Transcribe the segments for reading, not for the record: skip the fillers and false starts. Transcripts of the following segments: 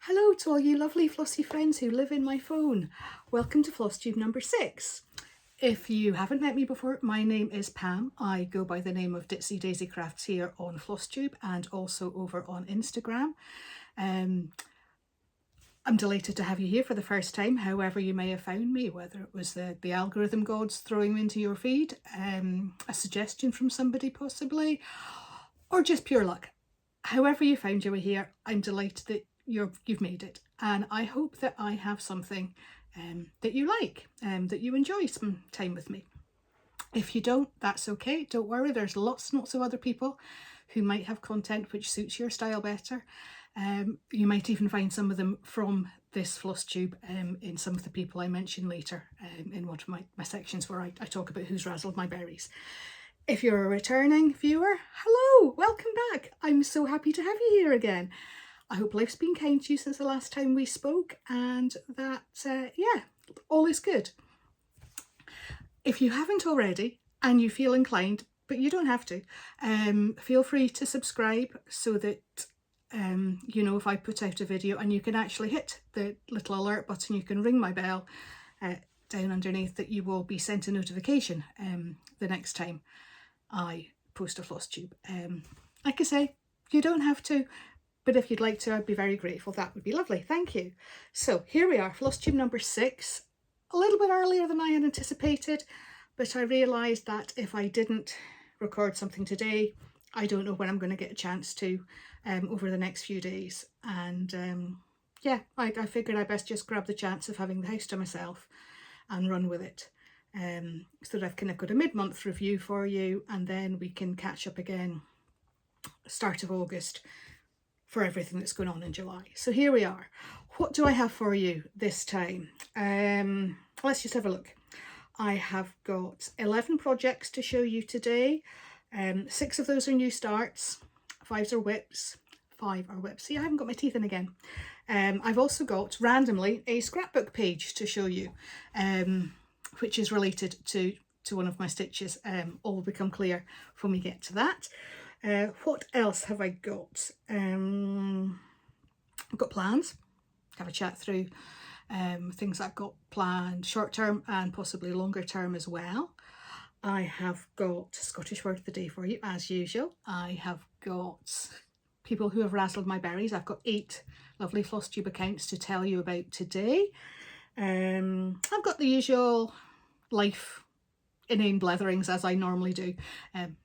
Hello to all you lovely flossy friends who live in my phone. Welcome to Flosstube number 6. If you haven't met me before, my name is Pam. I go by the name of Ditsy Daisy Crafts here on Flosstube and also over on Instagram. I'm delighted to have you here for the first time, however you may have found me, whether it was the algorithm gods throwing me into your feed, a suggestion from somebody possibly, or just pure luck. However you found your way here, I'm delighted that you've made it, and I hope that I have something that you like, that you enjoy some time with me. If you don't, that's okay, don't worry, there's lots and lots of other people who might have content which suits your style better. You might even find some of them from this floss tube in some of the people I mention later in one of my sections where I talk about who's razzled my berries. If you're a returning viewer, hello, welcome back. I'm so happy to have you here again. I hope life's been kind to you since the last time we spoke and that, yeah, all is good. If you haven't already and you feel inclined, but you don't have to, feel free to subscribe so that you know if I put out a video, and you can actually hit the little alert button, you can ring my bell down underneath, that you will be sent a notification the next time I post a floss tube. Like I say, you don't have to, but if you'd like to, I'd be very grateful. That would be lovely. Thank you. So here we are, floss tube number 6, a little bit earlier than I had anticipated, but I realised that if I didn't record something today, I don't know when I'm going to get a chance to over the next few days. And yeah, I figured I best just grab the chance of having the house to myself and run with it. So that I've kind of got a mid-month review for you, and then we can catch up again start of August for everything that's going on in July. So here we are. What do I have for you this time? Let's just have a look. I have got 11 projects to show you today. 6 of those are new starts, 5 are whips. See, I haven't got my teeth in again. I've also got randomly a scrapbook page to show you, which is related to one of my stitches. All will become clear when we get to that. What else have I got? I've got plans. Have a chat through things I've got planned short term and possibly longer term as well. I have got Scottish word of the day for you as usual. I have got people who have razzled my berries. I've got 8 lovely floss tube accounts to tell you about today. I've got the usual life inane bletherings as I normally do.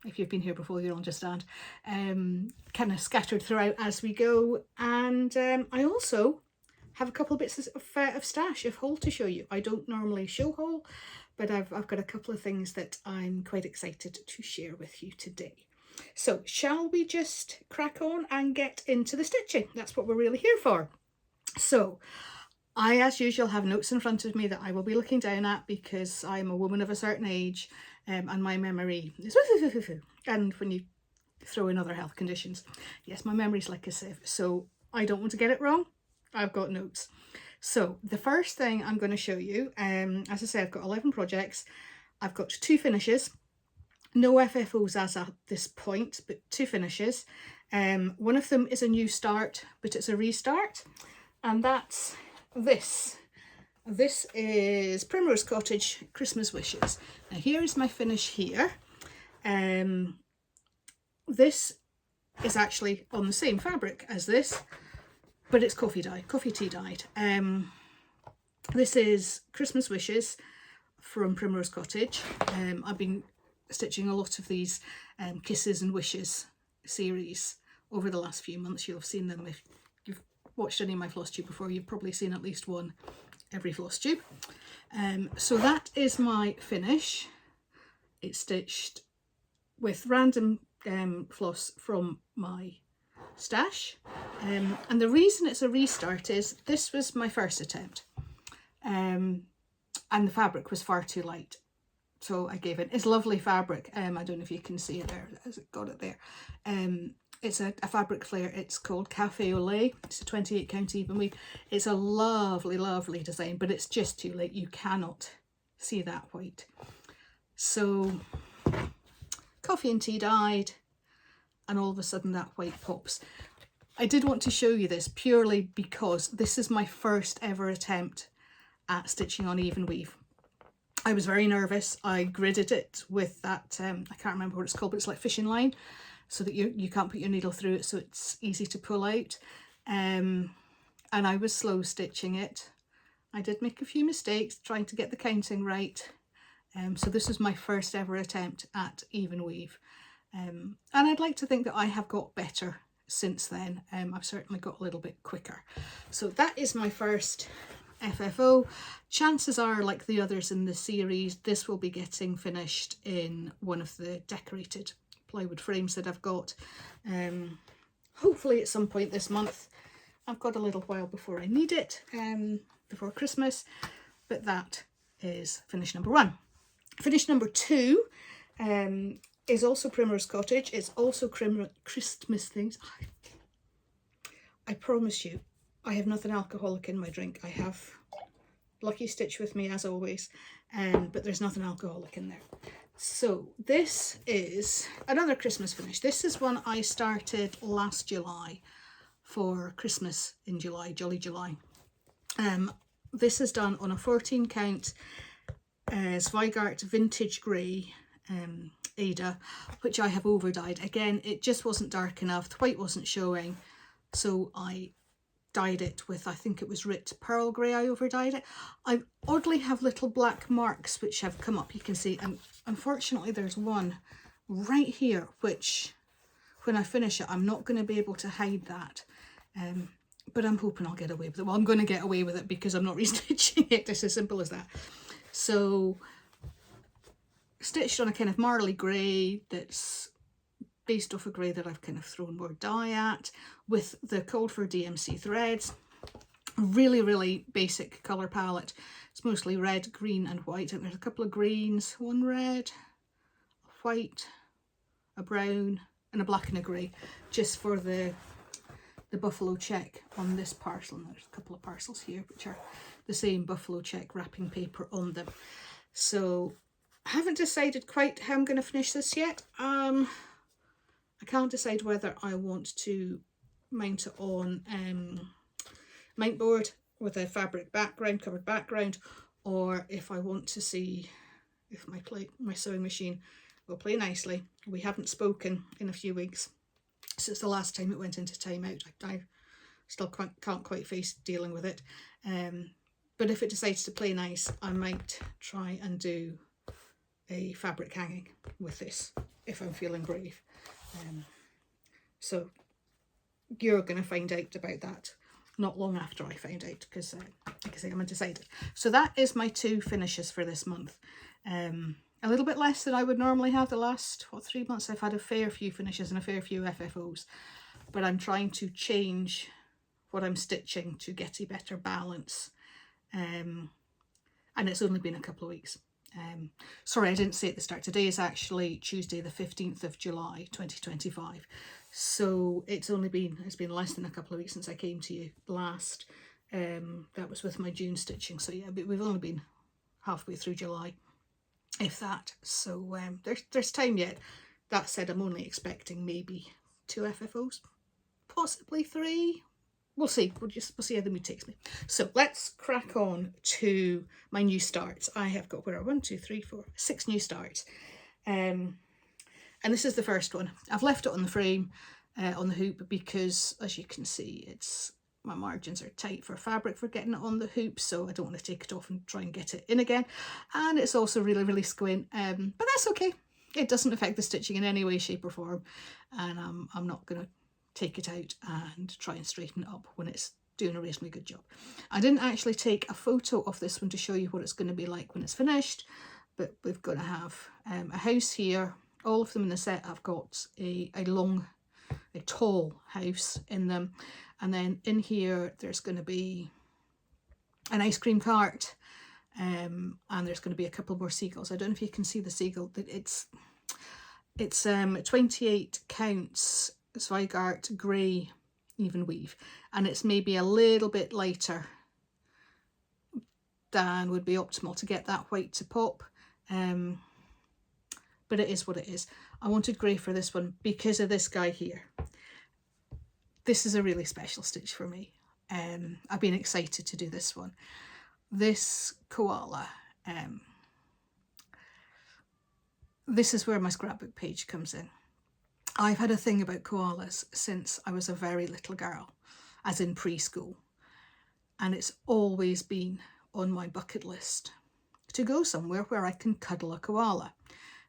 If you've been here before, you'll understand. Kind of scattered throughout as we go, and I also have a couple of bits of stash of haul to show you. I don't normally show haul, but I've got a couple of things that I'm quite excited to share with you today. So shall we just crack on and get into the stitching? That's what we're really here for. So I, as usual, have notes in front of me that I will be looking down at because I'm a woman of a certain age, and my memory is and when you throw in other health conditions, yes, my memory's like a sieve, so I don't want to get it wrong. I've got notes. So the first thing I'm going to show you, as I say, I've got 11 projects. I've got 2 finishes, no FFOs as at this point, but 2 finishes. One of them is a new start, but it's a restart, and that's this. This is Primrose Cottage Christmas Wishes. Now here is my finish here. This is actually on the same fabric as this, but it's coffee tea dyed. This is Christmas Wishes from Primrose Cottage. I've been stitching a lot of these Kisses and Wishes series over the last few months. You'll have seen them if you've watched any of my floss tube before. You've probably seen at least one every floss tube. So that is my finish. It's stitched with random floss from my stash, and the reason it's a restart is this was my first attempt, and the fabric was far too light, so I gave it. It's lovely fabric. I don't know if you can see it there. Has it got it there? It's a fabric flare. It's called Cafe au Lait. It's a 28 count even weave. It's a lovely design, but it's just too late. You cannot see that white. So coffee and tea dyed, and all of a sudden that white pops. I did want to show you this purely because this is my first ever attempt at stitching on even weave. I was very nervous. I gridded it with that, I can't remember what it's called, but it's like fishing line, so that you can't put your needle through it, so it's easy to pull out. And I was slow stitching it. I did make a few mistakes trying to get the counting right. So this was my first ever attempt at even weave. And I'd like to think that I have got better since then. I've certainly got a little bit quicker. So that is my first FFO. Chances are, like the others in the series, this will be getting finished in one of the decorated plywood frames that I've got. Hopefully at some point this month. I've got a little while before I need it, before Christmas, but that is finish number 1. Finish number 2 is also Primrose Cottage. It's also Christmas things. I promise you, I have nothing alcoholic in my drink. I have Lucky Stitch with me as always, but there's nothing alcoholic in there. So this is another Christmas finish. This is one I started last July for Christmas in July, Jolly July. This is done on a 14 count Zweigart Vintage Grey Ada, which I have over dyed. Again, it just wasn't dark enough, the white wasn't showing, so I dyed it with, I think it was Rit Pearl Grey. I over dyed it. I oddly have little black marks which have come up, you can see, and unfortunately there's one right here which when I finish it I'm not going to be able to hide that, but I'm hoping I'll get away with it. Well, I'm going to get away with it because I'm not restitching it. It's as simple as that. So stitched on a kind of marley grey that's based off a grey that I've kind of thrown more dye at, with the called for DMC threads. Really basic colour palette. It's mostly red, green and white, and there's a couple of greens, one red, a white, a brown and a black and a grey, just for the buffalo check on this parcel. And there's a couple of parcels here which are the same buffalo check wrapping paper on them. So I haven't decided quite how I'm going to finish this yet. I can't decide whether I want to mount it on mount board with a fabric background, covered background, or if I want to see if my sewing machine will play nicely. We haven't spoken in a few weeks since the last time it went into timeout. I still can't quite face dealing with it. But if it decides to play nice, I might try and do a fabric hanging with this if I'm feeling brave. So you're going to find out about that not long after I find out, because like I say, I'm undecided. So that is my 2 finishes for this month. A little bit less than I would normally have. The last 3 months I've had a fair few finishes and a fair few FFOs, but I'm trying to change what I'm stitching to get a better balance, and it's only been a couple of weeks. Sorry, I didn't say at the start. Today is actually Tuesday the 15th of July 2025, so it's been less than a couple of weeks since I came to you last. That was with my June stitching, so yeah, but we've only been halfway through July, if that. So there's time yet. That said, I'm only expecting maybe 2 FFOs, possibly 3. We'll see. We'll see how the mood takes me. So let's crack on to my new starts. I have got, where are 1, 2, 3, 4, 6 new starts. And this is the first one. I've left it on the frame, on the hoop, because as you can see, my margins are tight for fabric for getting it on the hoop, so I don't want to take it off and try and get it in again. And it's also really squint, but that's okay. It doesn't affect the stitching in any way, shape or form, and I'm not going to take it out and try and straighten it up when it's doing a reasonably good job. I didn't actually take a photo of this one to show you what it's going to be like when it's finished, but we've got to have a house here. All of them in the set have got a tall house in them, and then in here there's going to be an ice cream cart, and there's going to be a couple more seagulls. I don't know if you can see the seagull. It's 28 counts Zweigart grey even weave, and it's maybe a little bit lighter than would be optimal to get that white to pop, but it is what it is. I wanted grey for this one because of this guy here. this is a really special stitch for me. I've been excited to do this one. This koala, this is where my scrapbook page comes in. I've had a thing about koalas since I was a very little girl, as in preschool, and it's always been on my bucket list to go somewhere where I can cuddle a koala.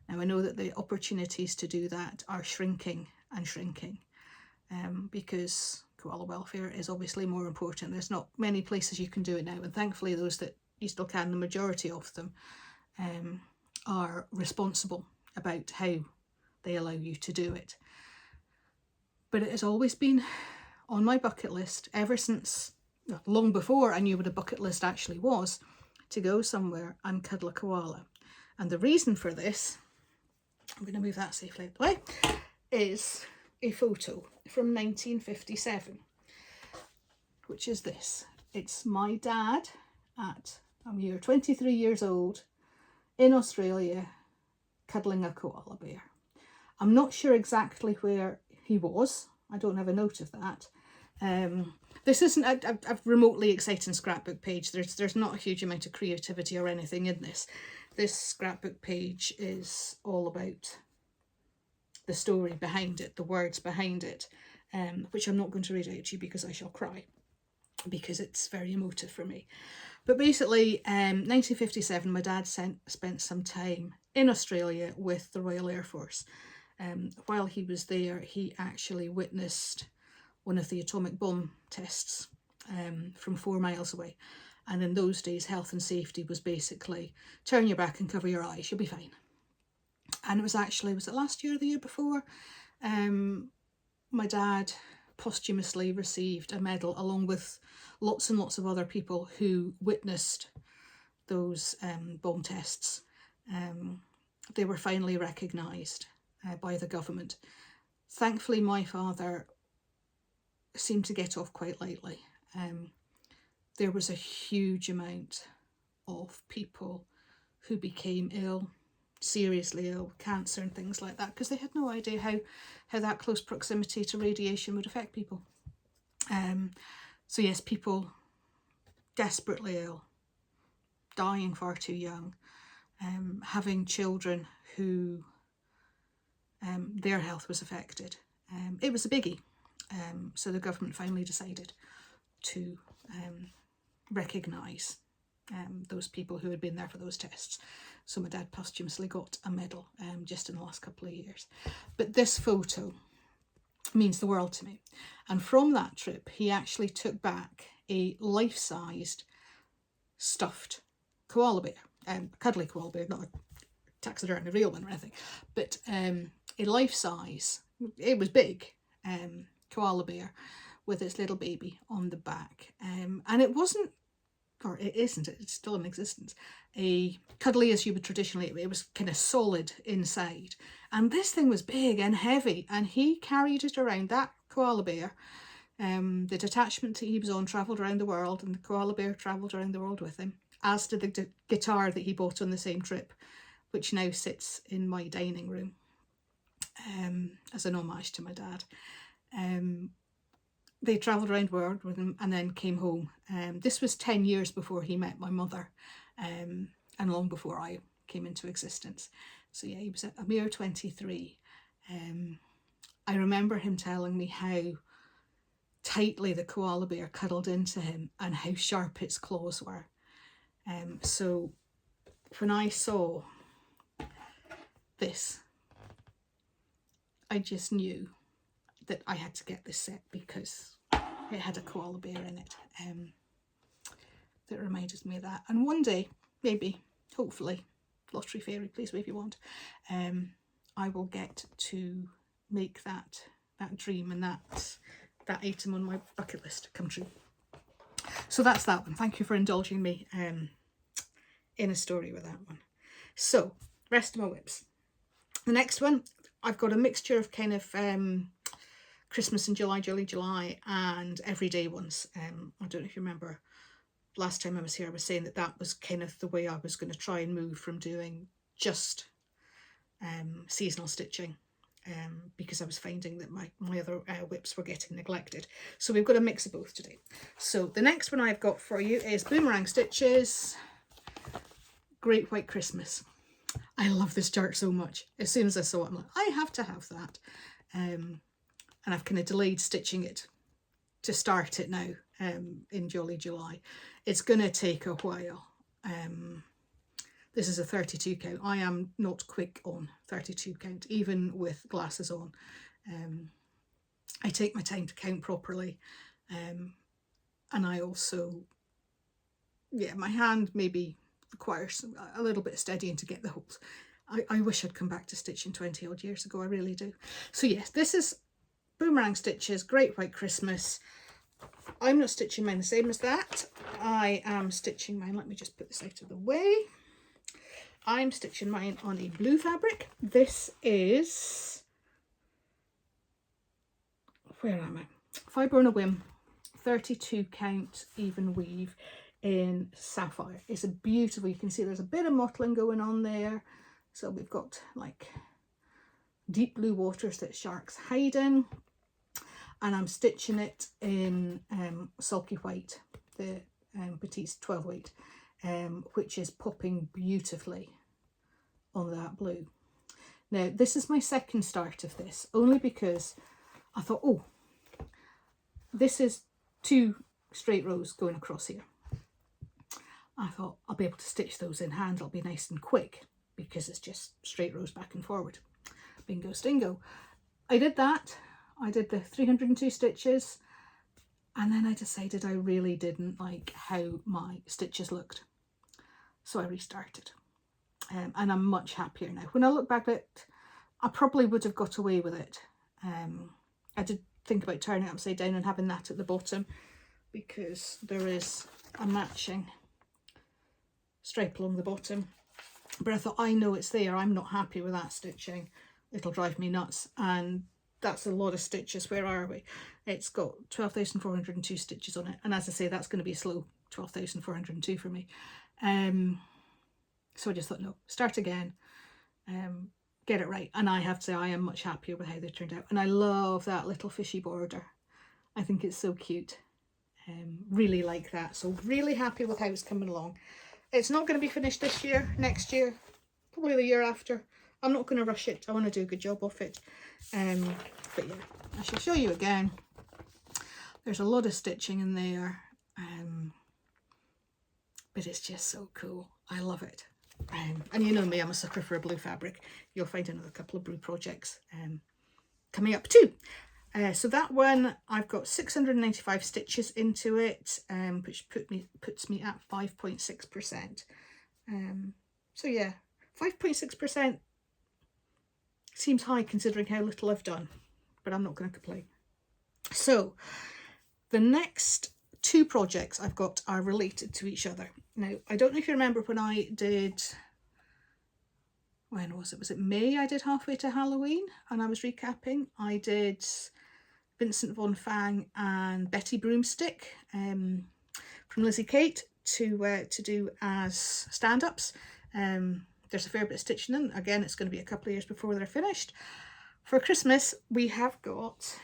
Now I know that the opportunities to do that are shrinking and shrinking, because koala welfare is obviously more important. There's not many places you can do it now, and thankfully those that you still can, the majority of them, are responsible about how they allow you to do it. But it has always been on my bucket list ever since, long before I knew what a bucket list actually was, to go somewhere and cuddle a koala. And the reason for this, I'm going to move that safely out of the way, is a photo from 1957, which is this. It's my dad at a mere 23 years old in Australia cuddling a koala bear. I'm not sure exactly where he was. I don't have a note of that. This isn't a remotely exciting scrapbook page. There's not a huge amount of creativity or anything in this. This scrapbook page is all about the story behind it, the words behind it, which I'm not going to read out to you because I shall cry, because it's very emotive for me. But basically, 1957, my dad spent some time in Australia with the Royal Air Force. While he was there, he actually witnessed one of the atomic bomb tests from 4 miles away. And in those days, health and safety was basically turn your back and cover your eyes, you'll be fine. And it was actually, was it last year or the year before? My dad posthumously received a medal along with lots and lots of other people who witnessed those bomb tests. They were finally recognised by the government. Thankfully, my father seemed to get off quite lightly. There was a huge amount of people who became ill, seriously ill, cancer and things like that, because they had no idea how that close proximity to radiation would affect people. So yes, people desperately ill, dying far too young, having children who their health was affected. It was a biggie. So the government finally decided to recognise those people who had been there for those tests. So my dad posthumously got a medal just in the last couple of years. But this photo means the world to me. And from that trip, he actually took back a life-sized stuffed koala bear, cuddly koala bear, not a taxidermy real one or anything, but a life-size, it was big, koala bear with its little baby on the back. And it wasn't, or it isn't, it's still in existence, a cuddly as you would traditionally, it was kind of solid inside. And this thing was big and heavy, and he carried it around, that koala bear. The detachment he was on travelled around the world, and the koala bear travelled around the world with him, as did the guitar that he bought on the same trip, which now sits in my dining room as an homage to my dad. They travelled around the world with him and then came home. This was 10 years before he met my mother, and long before I came into existence. So yeah, he was a mere 23. I remember him telling me how tightly the koala bear cuddled into him and how sharp its claws were. So when I saw this, I just knew that I had to get this set because it had a koala bear in it. That reminded me of that. And one day, maybe, hopefully, Lottery Fairy, please wave you want, I will get to make that dream and that item on my bucket list come true. So that's that one. Thank you for indulging me in a story with that one. So, rest of my whips. The next one, I've got a mixture of kind of Christmas and July, and everyday ones. I don't know if you remember, last time I was here, I was saying that was kind of the way I was going to try and move from doing just seasonal stitching because I was finding that my other whips were getting neglected. So we've got a mix of both today. So the next one I've got for you is Boomerang Stitches Great White Christmas. I love this chart so much. As soon as I saw it, I'm like, I have to have that. And I've kind of delayed stitching it to start it now in Jolly July. It's going to take a while. This is a 32 count. I am not quick on 32 count, even with glasses on. I take my time to count properly. And I also, yeah, my hand maybe requires a little bit of steadying to get the holes. I wish I'd come back to stitching 20 odd years ago, I really do. So yes, this is Boomerang Stitches Great White Christmas. I'm not stitching mine the same as that. I am stitching mine, let me just put this out of the way. I'm stitching mine on a blue fabric. This is, where am I? Fibre on a Whim, 32 count even weave in Sapphire. It's a beautiful, you can see there's a bit of mottling going on there. So we've got like deep blue waters that sharks hide in. And I'm stitching it in Sulky White, the Petite 12 weight, which is popping beautifully on that blue. Now, this is my second start of this, only because I thought, oh, this is 2 straight rows going across here. I thought I'll be able to stitch those in hand, it'll be nice and quick, because it's just straight rows back and forward. Bingo stingo. I did that. I did the 302 stitches, and then I decided I really didn't like how my stitches looked. So I restarted. And I'm much happier now. When I look back at it, I probably would have got away with it. I did think about turning it upside down and having that at the bottom, because there is a matching stripe along the bottom. But I thought, I know it's there, I'm not happy with that stitching. It'll drive me nuts. And that's a lot of stitches. Where are we? It's got 12,402 stitches on it. And as I say, that's going to be a slow 12,402 for me. So I just thought, no, start again, get it right. And I have to say, I am much happier with how they turned out. And I love that little fishy border. I think it's so cute. Really like that. So really happy with how it's coming along. It's not going to be finished this year, next year, probably the year after. I'm not going to rush it. I want to do a good job of it. But yeah, I shall show you again. There's a lot of stitching in there. But it's just so cool. I love it. And you know me, I'm a sucker for a blue fabric. You'll find another couple of blue projects coming up too. So that one, I've got 695 stitches into it, which puts me at 5.6%. So yeah, 5.6% seems high considering how little I've done, but I'm not going to complain. So the next 2 projects I've got are related to each other. Now, I don't know if you remember when I did, when was it? Was it May I did Halfway to Halloween? And I was recapping. I did Vincent Von Fang and Betty Broomstick from Lizzie Kate to do as stand-ups. There's a fair bit of stitching in. Again, it's going to be a couple of years before they're finished. For Christmas, we have got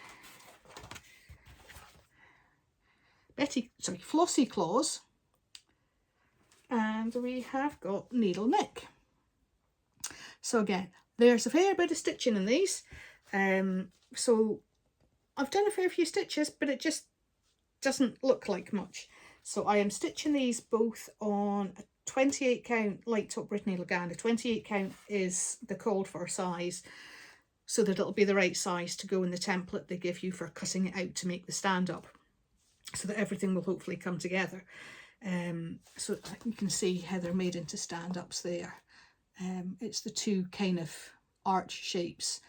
Flossy Claws, and we have got Needle Nick. So again, there's a fair bit of stitching in these. So I've done a fair few stitches, but it just doesn't look like much. So I am stitching these both on a 28 count light top Brittany Lagana. 28 count is the called for size, so that it'll be the right size to go in the template they give you for cutting it out to make the stand up, so that everything will hopefully come together. So you can see how they're made into stand-ups there. It's the 2 kind of arch shapes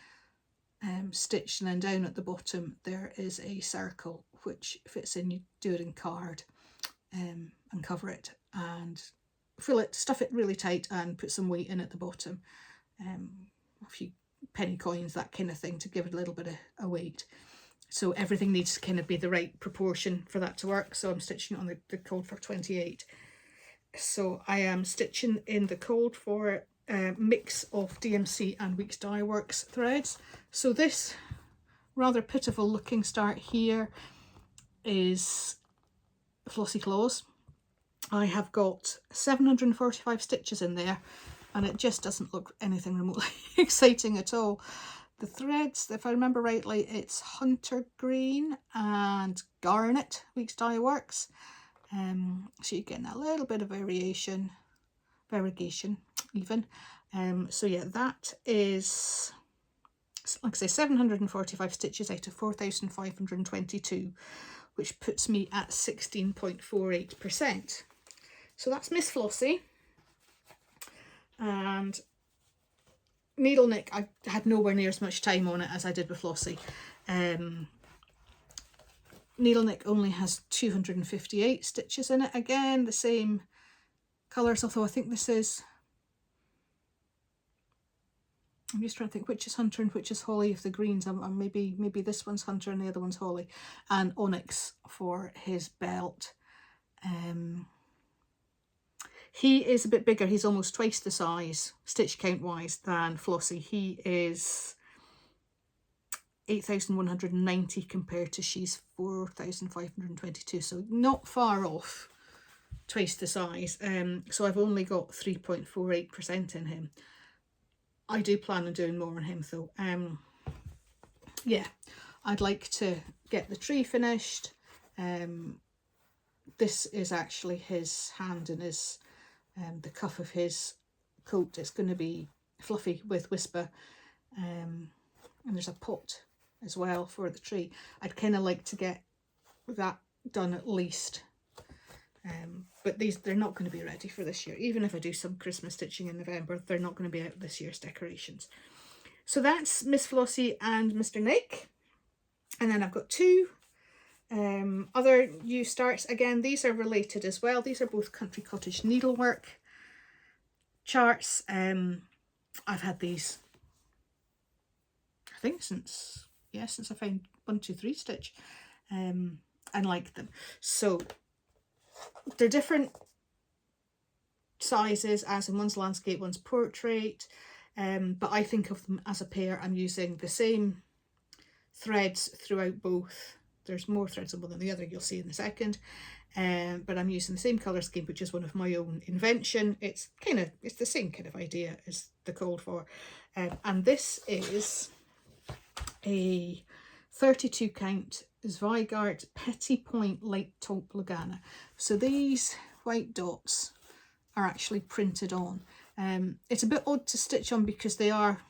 stitched, and then down at the bottom there is a circle which fits in. You do it in card and cover it and fill it, stuff it really tight and put some weight in at the bottom. A few penny coins, that kind of thing, to give it a little bit of a weight. So everything needs to kind of be the right proportion for that to work. So I'm stitching on the code for 28. So I am stitching in the code for mix of DMC and Weeks Dye Works threads. So this rather pitiful looking start here is Flossy Claws. I have got 745 stitches in there and it just doesn't look anything remotely exciting at all. The threads, if I remember rightly, it's Hunter Green and Garnet Weeks Dye Works. So you're getting a little bit of variegation even. So yeah, that is, like I say, 745 stitches out of 4,522, which puts me at 16.48%. So that's Miss Flossie. And needle nick, I had nowhere near as much time on it as I did with Flossie. Needle nick only has 258 stitches in it. Again, the same colours, although I think this is, I'm just trying to think which is Hunter and which is Holly of the greens. Maybe this one's Hunter and the other one's Holly. And Onyx for his belt. He is a bit bigger. He's almost twice the size, stitch count wise, than Flossie. He is 8,190 compared to she's 4,522. So not far off twice the size. So I've only got 3.48% in him. I do plan on doing more on him though. Yeah, I'd like to get the tree finished. This is actually his hand and his the cuff of his coat. It's going to be fluffy with Whisper, and there's a pot as well for the tree. I'd kind of like to get that done at least, but they're not going to be ready for this year. Even if I do some Christmas stitching in November, they're not going to be out this year's decorations. So that's Miss Flossie and Mr. Nick. And then I've got two other new starts. Again, these are related as well. These are both Country Cottage needlework charts. I've had these, I think since I found 1, 2, 3 stitch, and like them. So they're different sizes, as in one's landscape, one's portrait, but I think of them as a pair. I'm using the same threads throughout both. There's more threads on one than the other, you'll see in a second, but I'm using the same colour scheme, which is one of my own invention. It's the same kind of idea as the called for, and this is a 32 count Zweigart Petit Point Light Taupe Lugana. So these white dots are actually printed on. It's a bit odd to stitch on because they are,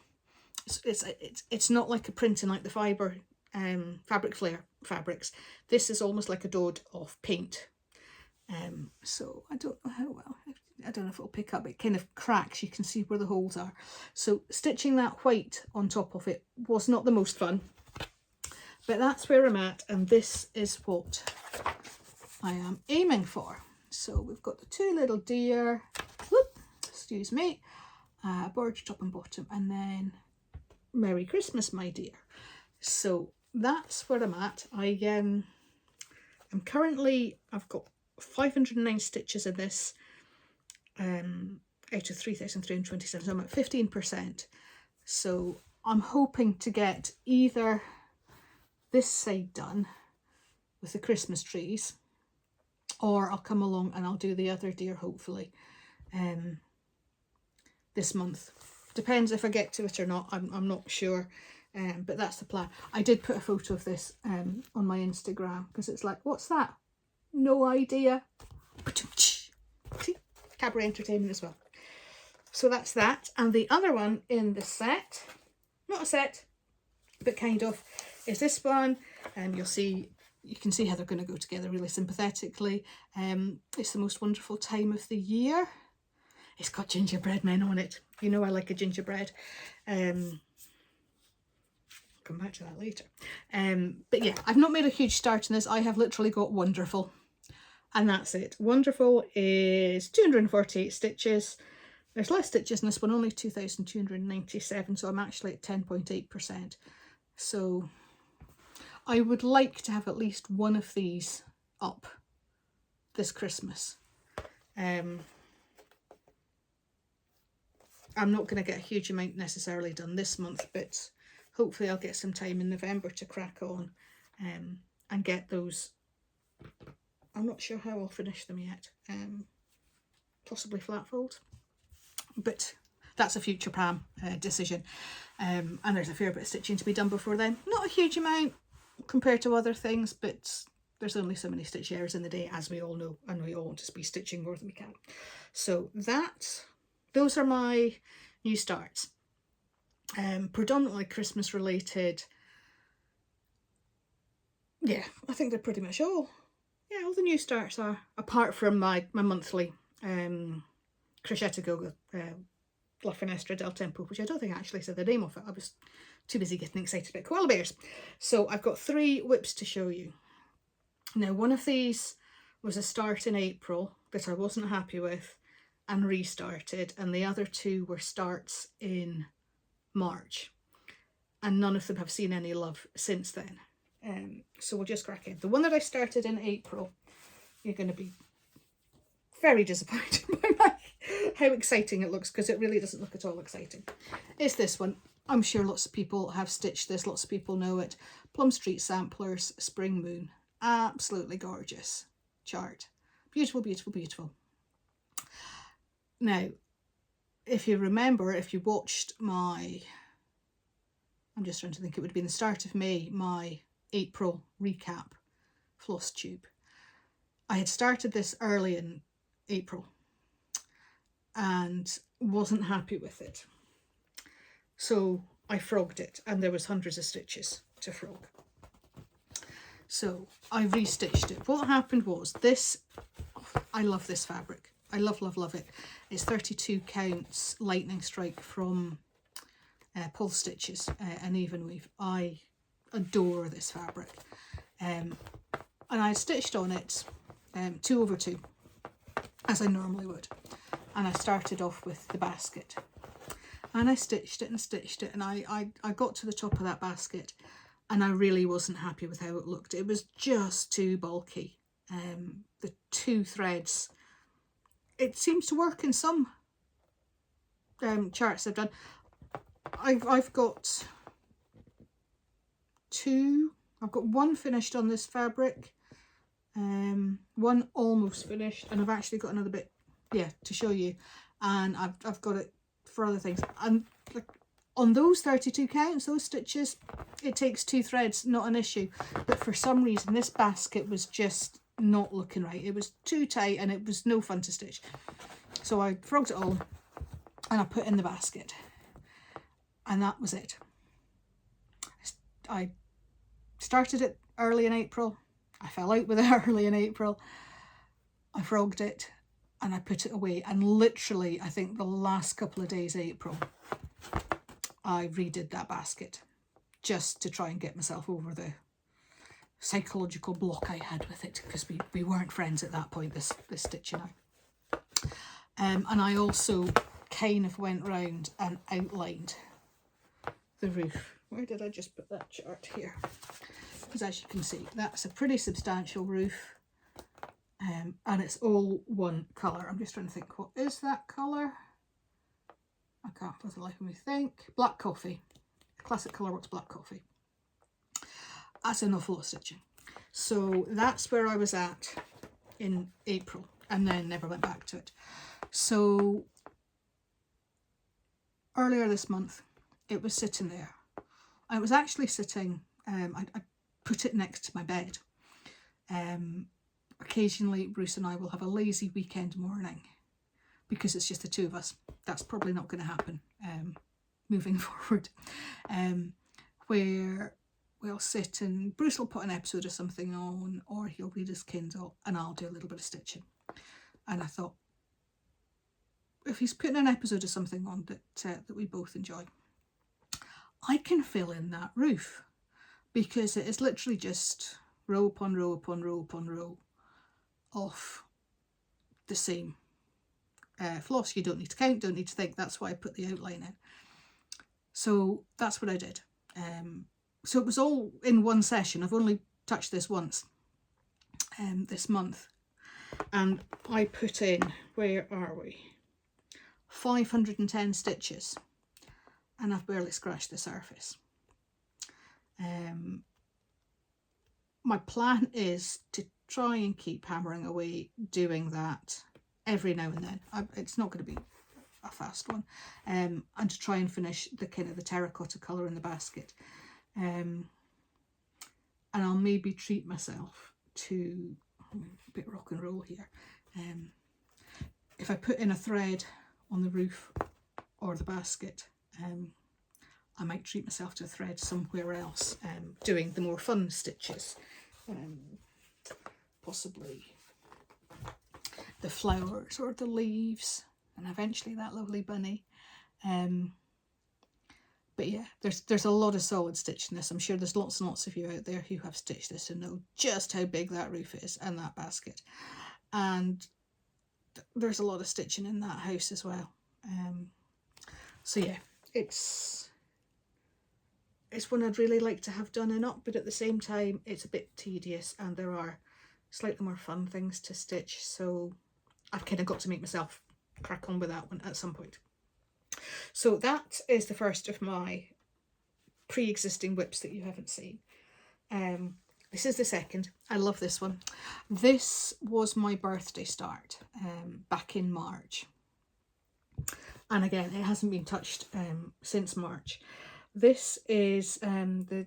it's not like a printing like the fibre Fabric Flare fabrics. This is almost like a dod of paint. So I don't know how well, I don't know if it'll pick up. It kind of cracks, you can see where the holes are. So stitching that white on top of it was not the most fun, but that's where I'm at, and this is what I am aiming for. So we've got the two little deer, whoop, excuse me, border top and bottom, and then Merry Christmas, my dear. So that's where I'm at. I'm currently, I've got 509 stitches in this, out of 3,327, so I'm at 15%. So I'm hoping to get either this side done with the Christmas trees, or I'll come along and I'll do the other deer hopefully this month. Depends if I get to it or not, I'm not sure, but that's the plan. I did put a photo of this on my Instagram because it's like, what's that? No idea. See, cabaret entertainment as well. So that's that. And the other one in the set, not a set, but kind of, is this one. You'll see, you can see how they're going to go together really sympathetically. It's the most wonderful time of the year. It's got gingerbread men on it. You know I like a gingerbread. Come back to that later. But yeah, I've not made a huge start in this. I have literally got wonderful, and that's it. Wonderful is 248 stitches. There's less stitches in this one, only 2,297, so I'm actually at 10.8%. So I would like to have at least one of these up this Christmas. I'm not going to get a huge amount necessarily done this month, but hopefully I'll get some time in November to crack on and get those. I'm not sure how I'll finish them yet. Possibly flat fold, but that's a future Pam decision. And there's a fair bit of stitching to be done before then. Not a huge amount compared to other things, but there's only so many stitch hours in the day, as we all know, and we all want to be stitching more than we can. So those are my new starts. Predominantly Christmas related. Yeah, I think they're pretty much all. Yeah, all the new starts are, apart from my monthly crochet to go La Finestra del Tempo, which I don't think I actually said the name of it. I was too busy getting excited about koala bears. So I've got 3 whips to show you. Now, one of these was a start in April that I wasn't happy with and restarted, and the other 2 were starts in March, and none of them have seen any love since then. So we'll just crack in. The one that I started in April, you're going to be very disappointed by how exciting it looks, because it really doesn't look at all exciting. It's this one. I'm sure lots of people have stitched this, lots of people know it. Plum Street Samplers Spring Moon. Absolutely gorgeous chart. Beautiful, beautiful, beautiful. Now, if you remember, if you watched my, I'm just trying to think, it would have been the start of May, my April recap Floss Tube. I had started this early in April and wasn't happy with it. So I frogged it, and there was hundreds of stitches to frog. So I restitched it. What happened was this, I love this fabric. I love, love, love it. It's 32 counts lightning strike from Pull Stitches and Even Weave. I adore this fabric. And I stitched on it 2 over 2, as I normally would. And I started off with the basket. And I stitched it and stitched it, and I got to the top of that basket, and I really wasn't happy with how it looked. It was just too bulky. The 2 threads, it seems to work in some charts I've done. I've got 2. I've got 1 finished on this fabric, 1 almost finished, and I've actually got another bit, to show you. And I've got it for other things. And like, on those 32 counts, those stitches, it takes 2 threads, not an issue. But for some reason, this basket was just not looking right. It was too tight and it was no fun to stitch. So I frogged it all and I put in the basket. And that was it. I started it early in April. I fell out with it early in April. I frogged it and I put it away. And literally, I think the last couple of days of April, I redid that basket just to try and get myself over the psychological block I had with it, because we weren't friends at that point, this stitching out. And I also kind of went round and outlined the roof. Where did I just put that chart? Here. Because as you can see, that's a pretty substantial roof. And it's all one colour. I'm just trying to think, what is that colour? I can't for the life of me think. Black coffee. Classic Colourworks black coffee. That's an awful lot of stitching. So that's where I was at in April, and then never went back to it. So earlier this month, it was sitting there. I was actually sitting, I put it next to my bed. Occasionally, Bruce and I will have a lazy weekend morning because it's just the 2 of us. That's probably not going to happen moving forward. Where we'll sit and Bruce will put an episode of something on, or he'll read his Kindle and I'll do a little bit of stitching. And I thought, if he's putting an episode of something on that we both enjoy, I can fill in that roof, because it is literally just row upon row upon row upon row of the same floss. You don't need to count, don't need to think. That's why I put the outline in. So that's what I did. So it was all in one session. I've only touched this once this month. And I put in, where are we? 510 stitches and I've barely scratched the surface. My plan is to try and keep hammering away doing that every now and then. It's not going to be a fast one, and to try and finish the kind of the terracotta colour in the basket, and I'll maybe treat myself to a bit rock and roll here. If I put in a thread on the roof or the basket, I might treat myself to a thread somewhere else, doing the more fun stitches, possibly the flowers or the leaves, and eventually that lovely bunny. But yeah, there's a lot of solid stitch in this. I'm sure there's lots and lots of you out there who have stitched this and know just how big that roof is and that basket. And there's a lot of stitching in that house as well. So yeah, it's one I'd really like to have done and up, but at the same time it's a bit tedious and there are slightly more fun things to stitch, so I've kind of got to make myself crack on with that one at some point. So that is the first of my pre-existing whips that you haven't seen. This is the second. I love this one. This was my birthday start back in March, and again it hasn't been touched since March. This is the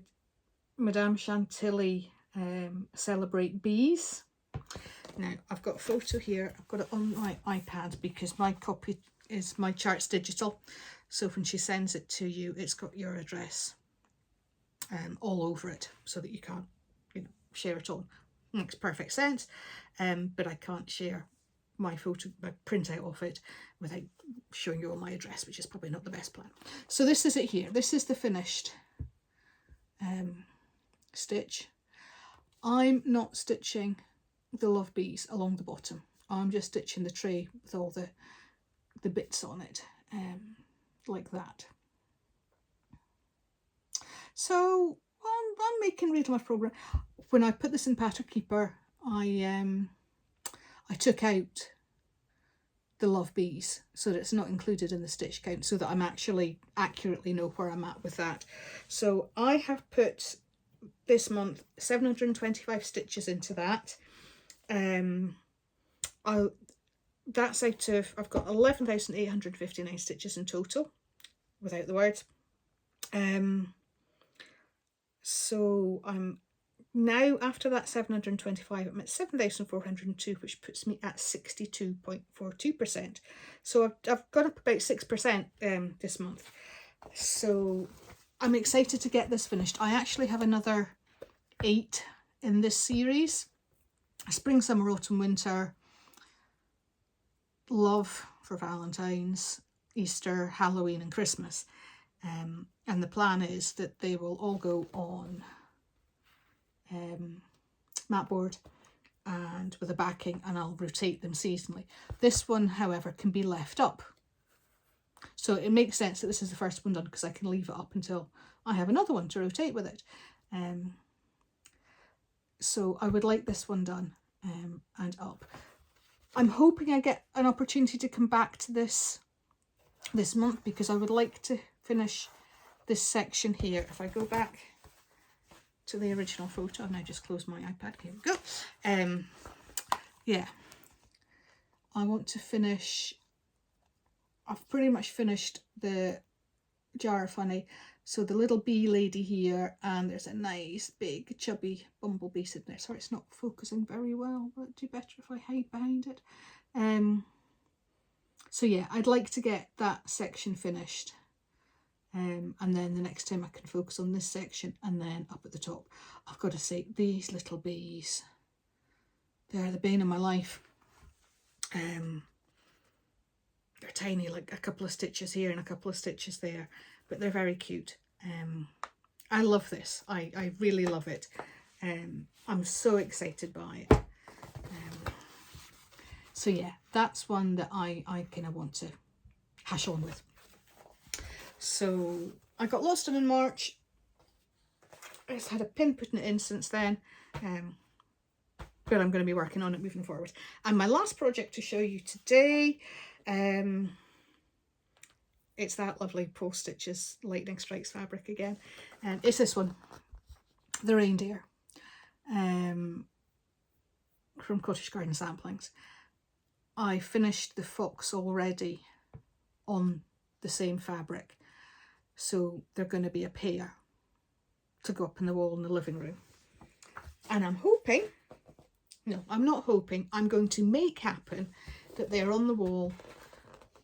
Madame Chantilly Celebrate Bees. Now I've got a photo here. I've got it on my iPad because my copy is my chart's digital, so when she sends it to you it's got your address all over it so that you can't, you know, share it on. Makes perfect sense, but I can't share my photo, my printout of it, without showing you all my address, which is probably not the best plan. So this is it here. This is the finished stitch. I'm not stitching the love bees along the bottom. I'm just stitching the tray with all the bits on it, like that. So I'm making real much progress. When I put this in Pattern Keeper, I took out the love bees so that it's not included in the stitch count, so that I'm actually accurately know where I'm at with that. So I have put this month 725 stitches into that. That's out of, I've got 11,859 stitches in total without the words. So I'm now, after that 725, I'm at 7,402, which puts me at 62.42%. So I've gone up about 6% this month. So I'm excited to get this finished. I actually have another 8 in this series. Spring, summer, autumn, winter, love for Valentine's, Easter, Halloween and Christmas. And the plan is that they will all go on mat board and with a backing, and I'll rotate them seasonally. This one, however, can be left up. So it makes sense that this is the first one done because I can leave it up until I have another one to rotate with it. So I would like this one done and up. I'm hoping I get an opportunity to come back to this month because I would like to finish this section here. If I go back to the original photo, I've now just closed my iPad. Here we go. Yeah, I want to finish. I've pretty much finished the jar of honey. So the little bee lady here, and there's a nice big chubby bumblebee sitting there. Sorry, it's not focusing very well, but it'd do better if I hide behind it. So yeah, I'd like to get that section finished. And then the next time I can focus on this section, and then up at the top. I've got to say, these little bees, they're the bane of my life. They're tiny, like a couple of stitches here and a couple of stitches there, but they're very cute. I love this. I really love it. I'm so excited by it. So yeah, that's one that I kind of want to hash on with. So I got lost in March. I just had a pin putting it in since then. But I'm going to be working on it moving forward. And my last project to show you today, it's that lovely Post Stitches Lightning Strikes fabric again. It's this one, the Reindeer, from Cottage Garden Samplings. I finished the fox already on the same fabric, so they're going to be a pair to go up in the wall in the living room. And I'm hoping, no, I'm not hoping, I'm going to make happen that they're on the wall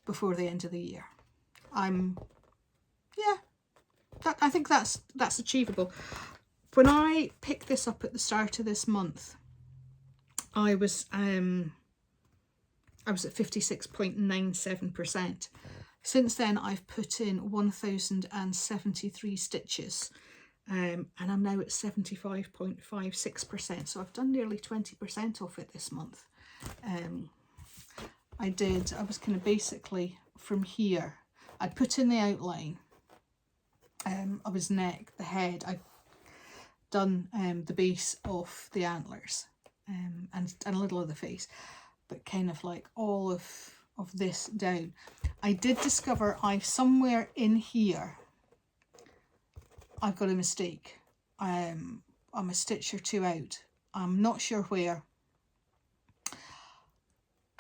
before the end of the year. I think that's achievable. When I picked this up at the start of this month, I was at 56.97%. Since then, I've put in 1,073 stitches, and I'm now at 75.56%. So I've done nearly 20% off it this month. I was kind of basically from here, I'd put in the outline of his neck, the head. I've done the base of the antlers and a little of the face, but kind of like all of this down. I did discover somewhere in here I've got a mistake. I'm a stitch or two out. I'm not sure where.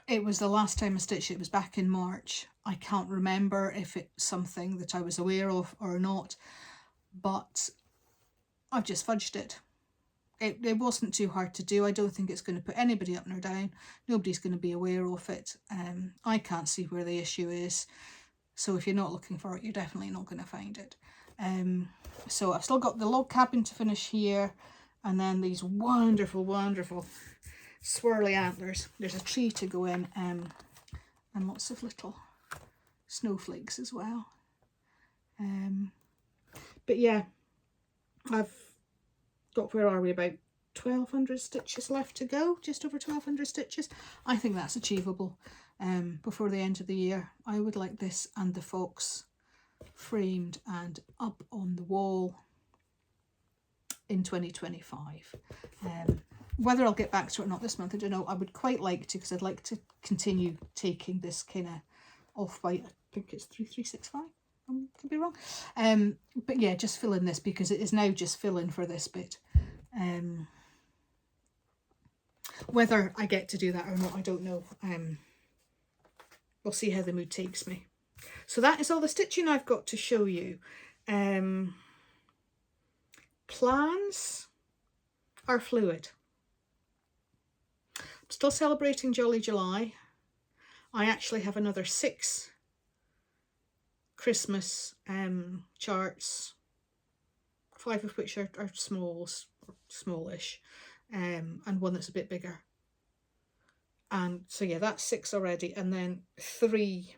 It was the last time I stitched it was back in March. I can't remember if it's something that I was aware of or not, but I've just fudged it. It wasn't too hard to do. I don't think it's going to put anybody up nor down. Nobody's going to be aware of it. I can't see where the issue is. So if you're not looking for it, you're definitely not going to find it. So I've still got the log cabin to finish here. And then these wonderful, wonderful swirly antlers. There's a tree to go in, and lots of little snowflakes as well. But yeah, I've got, where are we, about 1,200 stitches left to go, just over 1,200 stitches. I think that's achievable before the end of the year. I would like this and the fox framed and up on the wall in 2025. Whether I'll get back to it or not this month, I don't know. I would quite like to, because I'd like to continue taking this kind of off-white. I think it's 3365. I could be wrong. But yeah, just fill in this because it is now just fill in for this bit. Whether I get to do that or not, I don't know. We'll see how the mood takes me. So that is all the stitching I've got to show you. Plans are fluid. I'm still celebrating Jolly July. I actually have another 6 Christmas charts, 5 of which are smallish, and one that's a bit bigger. And so yeah, that's 6 already, and then 3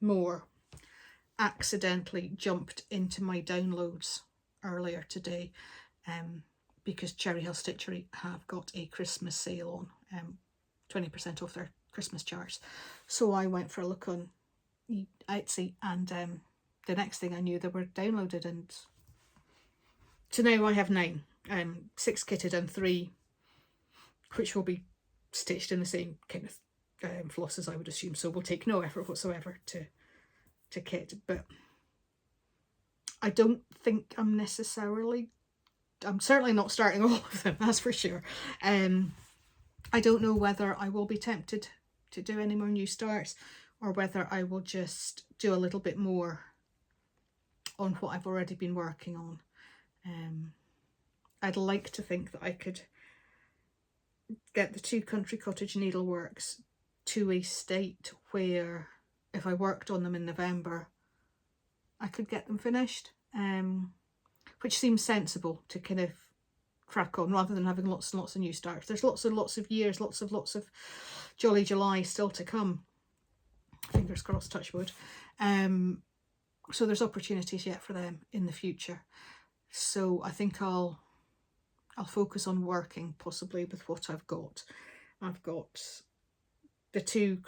more accidentally jumped into my downloads earlier today, because Cherry Hill Stitchery have got a Christmas sale on, 20% off their Christmas charts. So I went for a look on Etsy, and the next thing I knew, they were downloaded, and so now I have 9, 6 kitted and 3 which will be stitched in the same kind of floss as I would assume, so will take no effort whatsoever to kit. But I don't think I'm certainly not starting all of them, that's for sure. I don't know whether I will be tempted to do any more new starts, or whether I will just do a little bit more on what I've already been working on. I'd like to think that I could get the 2 Country Cottage needleworks to a state where if I worked on them in November, I could get them finished, which seems sensible to kind of crack on rather than having lots and lots of new starts. There's lots and lots of years, lots of Jolly July still to come. Fingers crossed, touch wood. So there's opportunities yet for them in the future. So I think I'll focus on working possibly with what I've got. I've got the 2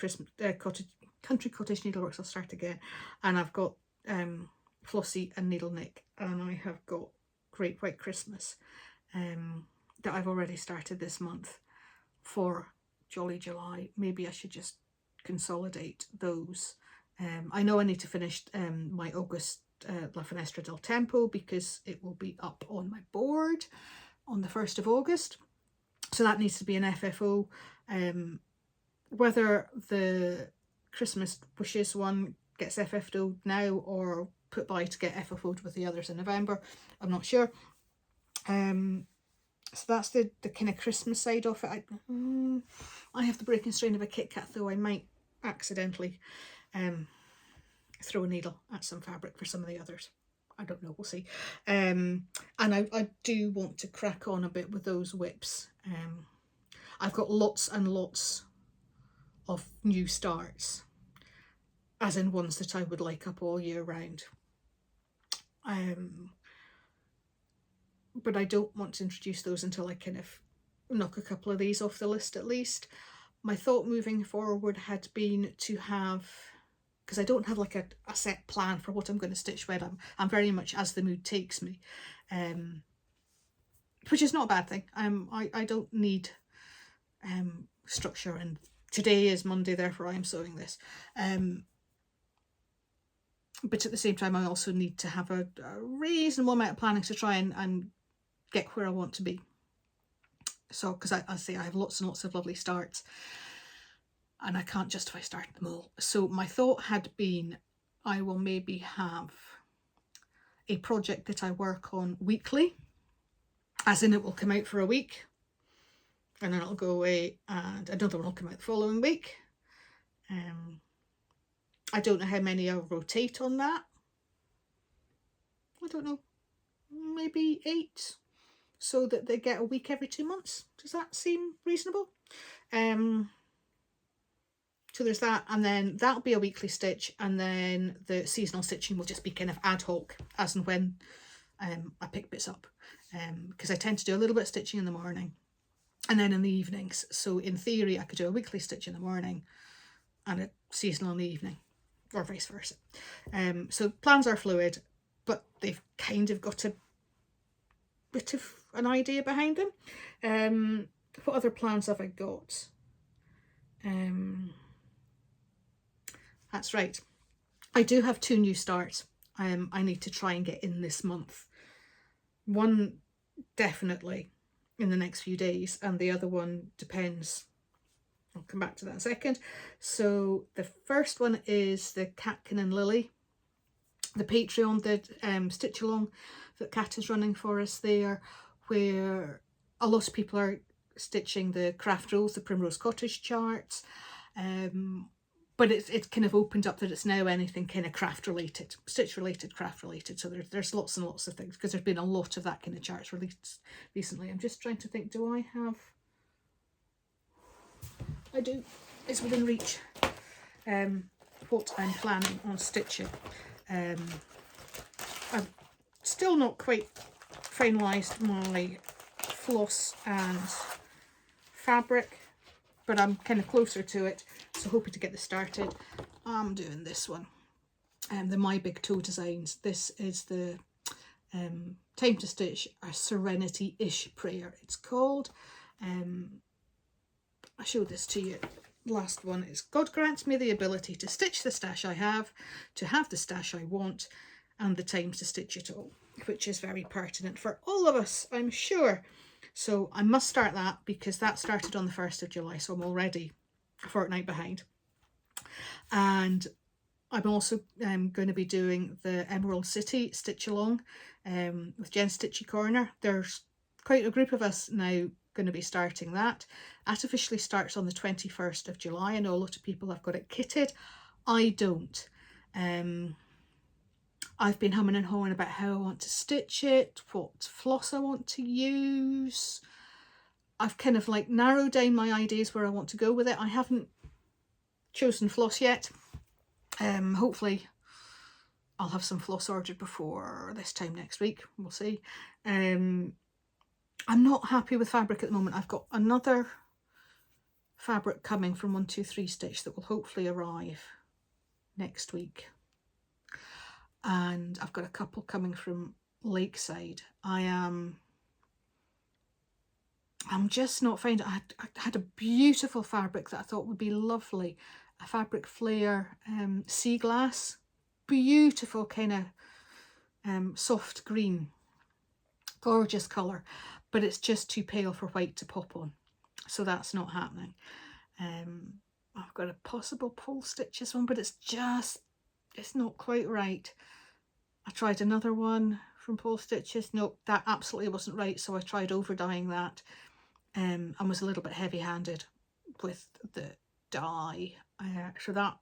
Country Cottage needleworks, I'll start again, and I've got Flossie and Needle Nick, and I have got Great White Christmas that I've already started this month for Jolly July. Maybe I should just consolidate those I know I need to finish my August La Finestra del Tempo because it will be up on my board on the 1st of August. So that needs to be an FFO. Whether the Christmas Wishes one gets FFO'd now or put by to get FFO'd with the others in November, I'm not sure. So that's the kind of Christmas side of it. I have the breaking strain of a Kit Kat, though. I might accidentally throw a needle at some fabric for some of the others. I don't know, we'll see. And I do want to crack on a bit with those whips. I've got lots and lots of new starts, as in ones that I would like up all year round. But I don't want to introduce those until I kind of knock a couple of these off the list at least. My thought moving forward had been to have, because I don't have like a set plan for what I'm going to stitch when. I'm very much as the mood takes me, which is not a bad thing. I don't need structure, and today is Monday, therefore I am sewing this. But at the same time, I also need to have a reasonable amount of planning to try and get where I want to be. So, because I say I have lots and lots of lovely starts, and I can't justify starting them all. So my thought had been, I will maybe have a project that I work on weekly, as in it will come out for a week, and then it'll go away, and another one will come out the following week. I don't know how many I'll rotate on that. I don't know, maybe 8, so that they get a week every 2 months. Does that seem reasonable? So there's that, and then that'll be a weekly stitch, and then the seasonal stitching will just be kind of ad hoc, as and when I pick bits up, because I tend to do a little bit of stitching in the morning and then in the evenings. So in theory I could do a weekly stitch in the morning and a seasonal in the evening, or vice versa. So plans are fluid, but they've kind of got a bit of an idea behind them. What other plans have I got? That's right, I do have 2 new starts I need to try and get in this month. One definitely in the next few days, and the other one depends. I'll come back to that in a second. So the first one is the Catkin and Lily, the Patreon, the stitch along that Kat is running for us there, where a lot of people are stitching the craft rules, the Primrose Cottage charts, but it's kind of opened up that it's now anything kind of craft related, stitch related, craft related. So there's lots and lots of things, because there's been a lot of that kind of charts released recently. I'm just trying to think, do I have? I do. It's within reach. What I'm planning on stitching. I've still not quite finalised my floss and fabric, but I'm kind of closer to it, so hoping to get this started. I'm doing this one, the My Big Toe Designs. This is the Time to Stitch a Serenity-ish Prayer, it's called. I showed this to you. Last one is, God grants me the ability to stitch the stash I have, to have the stash I want, and the time to stitch it all, which is very pertinent for all of us, I'm sure. So I must start that, because that started on the 1st of July, so I'm already a fortnight behind. And I'm also going to be doing the Emerald City stitch along with Jen's Stitchy Corner. There's quite a group of us now going to be starting that. That officially starts on the 21st of July. I know a lot of people have got it kitted. I don't. I've been humming and hawing about how I want to stitch it, what floss I want to use. I've kind of like narrowed down my ideas where I want to go with it. I haven't chosen floss yet. Hopefully I'll have some floss ordered before this time next week. We'll see. I'm not happy with fabric at the moment. I've got another fabric coming from 123 Stitch that will hopefully arrive next week. And I've got a couple coming from Lakeside. I am I'm just not finding. I had a beautiful fabric that I thought would be lovely, a fabric flare sea glass, beautiful kind of soft green, gorgeous colour, but it's just too pale for white to pop on, so that's not happening. I've got a possible pole stitches one, but it's not quite right. I tried another one from Pole Stitches. Nope, that absolutely wasn't right, so I tried over dyeing that, and was a little bit heavy-handed with the dye, so that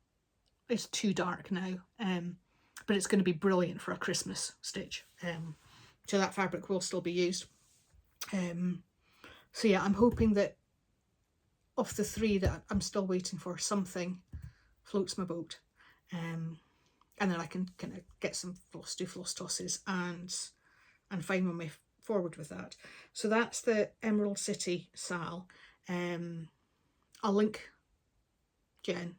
is too dark now, but it's going to be brilliant for a Christmas stitch, so that fabric will still be used. So yeah, I'm hoping that of the three that I'm still waiting for, something floats my boat, and then I can kind of get some floss tosses and find my way forward with that. So that's the Emerald City Sal. I'll link Jen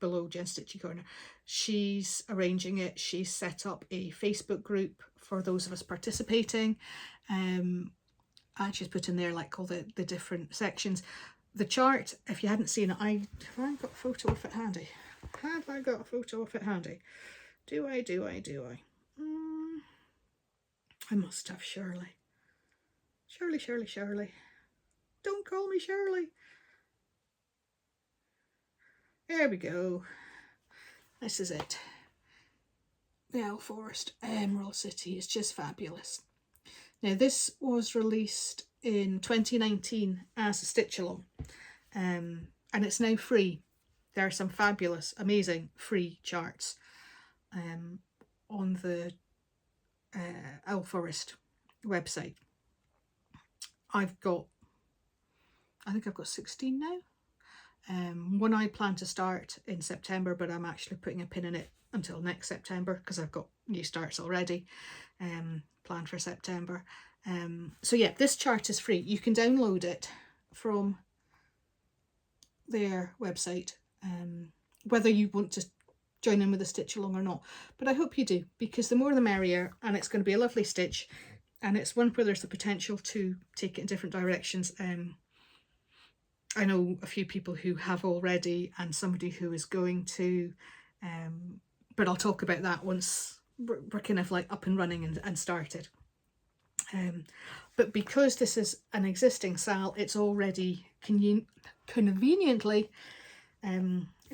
below, Jen Stitchy Corner. She's arranging it. She's set up a Facebook group for those of us participating, and she's put in there like all the different sections. The chart, if you hadn't seen it, have I got a photo of it handy? Have I got a photo of it handy? Do I? I must have, surely. Shirley. Don't call me Shirley. There we go. This is it. The Owl Forest Emerald City is just fabulous. Now this was released in 2019 as a stitch along, and it's now free. There are some fabulous, amazing free charts on the Owl Forest website. I think I've got 16 now. One I plan to start in September, but I'm actually putting a pin in it until next September because I've got new starts already planned for September. So yeah, this chart is free. You can download it from their website, whether you want to join in with a stitch along or not, but I hope you do, because the more the merrier, and it's going to be a lovely stitch, and it's one where there's the potential to take it in different directions. I know a few people who have already and somebody who is going to, but I'll talk about that once we're kind of like up and running and started. But because this is an existing sal, it's already conveniently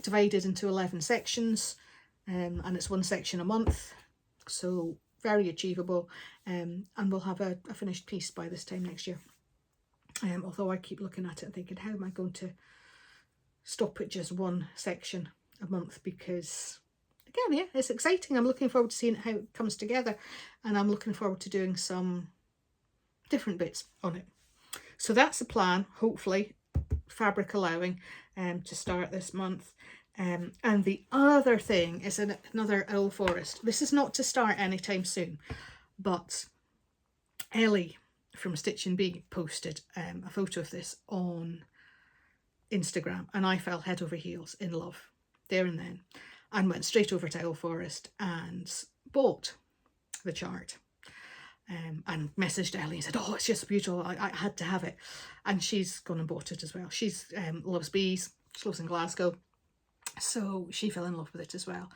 divided into 11 sections, and it's one section a month, so very achievable, and we'll have a finished piece by this time next year. Although I keep looking at it and thinking, how am I going to stop at just one section a month? Because again, yeah, it's exciting. I'm looking forward to seeing how it comes together, and I'm looking forward to doing some different bits on it. So that's the plan, hopefully, fabric allowing, to start this month. And the other thing is another Owl Forest. This is not to start anytime soon, but Ellie from Stitch and Bee posted a photo of this on Instagram, and I fell head over heels in love there and then, and went straight over to Owl Forest and bought the chart, and messaged Ellie and said, oh, it's just beautiful, I had to have it. And she's gone and bought it as well. She's loves bees, she lives in Glasgow, so she fell in love with it as well.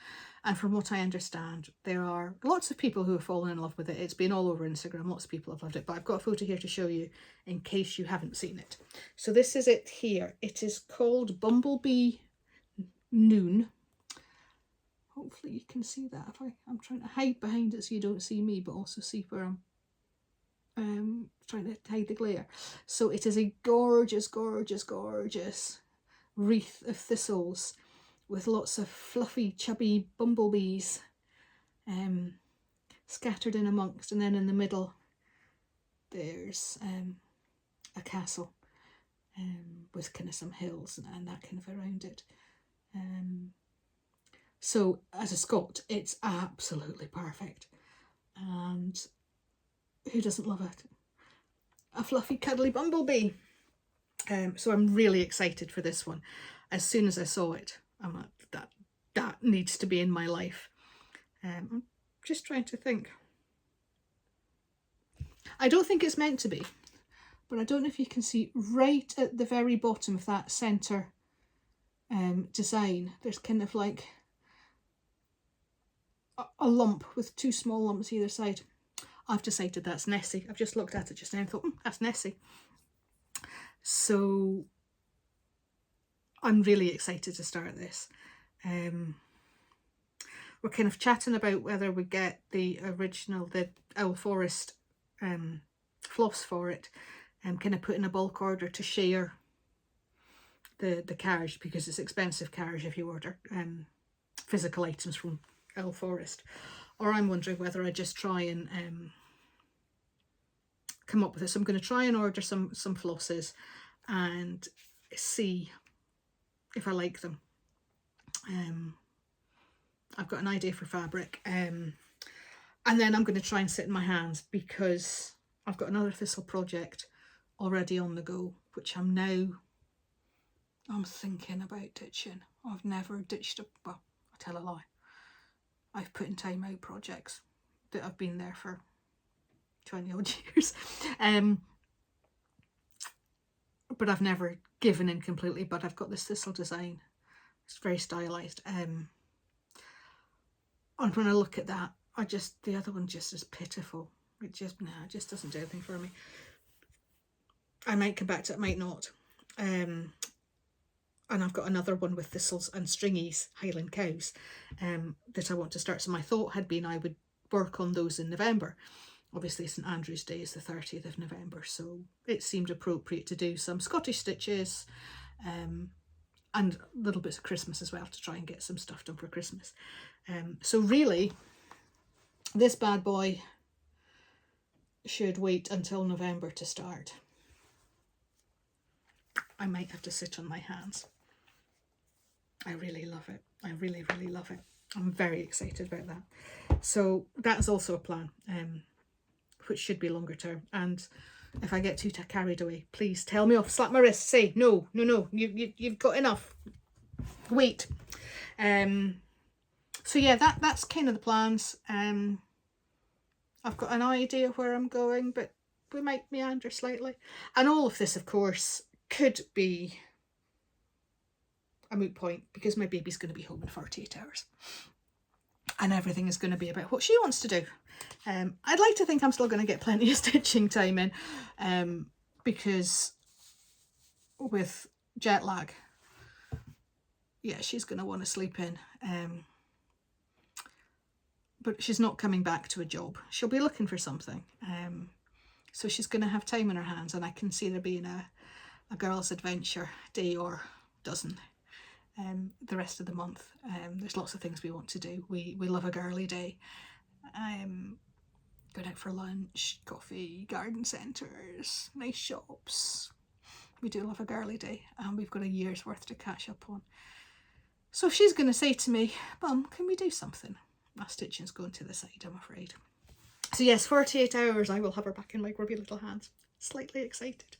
And from what I understand, there are lots of people who have fallen in love with it. It's been all over Instagram. Lots of people have loved it. But I've got a photo here to show you in case you haven't seen it. So this is it here. It is called Bumblebee Noon. Hopefully you can see that. I'm trying to hide behind it so you don't see me, but also see where I'm trying to hide the glare. So it is a gorgeous, gorgeous, gorgeous wreath of thistles with lots of fluffy, chubby bumblebees scattered in amongst, and then in the middle there's a castle with kind of some hills and that kind of around it. So as a Scot, it's absolutely perfect, and who doesn't love it? A fluffy, cuddly bumblebee. So I'm really excited for this one. As soon as I saw it, I'm like, that needs to be in my life. I'm just trying to think. I don't think it's meant to be, but I don't know if you can see right at the very bottom of that centre design, there's kind of like a lump with two small lumps either side. I've decided that's Nessie. I've just looked at it just now and thought, that's Nessie. So I'm really excited to start this. We're kind of chatting about whether we get the original, the Owl Forest floss for it, and kind of put in a bulk order to share the carriage, because it's expensive carriage if you order physical items from Owl Forest. Or I'm wondering whether I just try and come up with it. So I'm going to try and order some flosses and see if I like them. I've got an idea for fabric, and then I'm going to try and sit in my hands, because I've got another thistle project already on the go, which I'm thinking about ditching. I've never ditched well, I tell a lie. I've put in time out projects that have been there for 20 odd years. But I've never given in completely. But I've got this thistle design. It's very stylized. And when I look at that, the other one just is pitiful. It just doesn't do anything for me. I might come back to it, might not. And I've got another one with thistles and stringies, Highland cows, that I want to start. So my thought had been I would work on those in November. Obviously St Andrew's Day is the 30th of November, so it seemed appropriate to do some Scottish stitches and little bits of Christmas as well, to try and get some stuff done for Christmas. So really, this bad boy should wait until November to start. I might have to sit on my hands. I really love it. I really, really love it. I'm very excited about that. So that is also a plan, which should be longer term. And if I get too carried away, please tell me off, slap my wrist, say, no, you've got enough. Wait. So yeah, that's kind of the plans. I've got an idea where I'm going, but we might meander slightly. And all of this, of course, could be a moot point, because my baby's going to be home in 48 hours. And everything is going to be about what she wants to do. I'd like to think I'm still going to get plenty of stitching time in, because with jet lag, yeah, she's going to want to sleep in. But she's not coming back to a job. She'll be looking for something. So she's going to have time in her hands, and I can see there being a girl's adventure day or dozen the rest of the month. There's lots of things we want to do. We love a girly day. Going out for lunch, coffee, garden centres, nice shops. We do love a girly day, and we've got a year's worth to catch up on. So if she's going to say to me, Mum, can we do something? My stitching's going to the side, I'm afraid. So yes, 48 hours I will have her back in my grubby little hands. Slightly excited.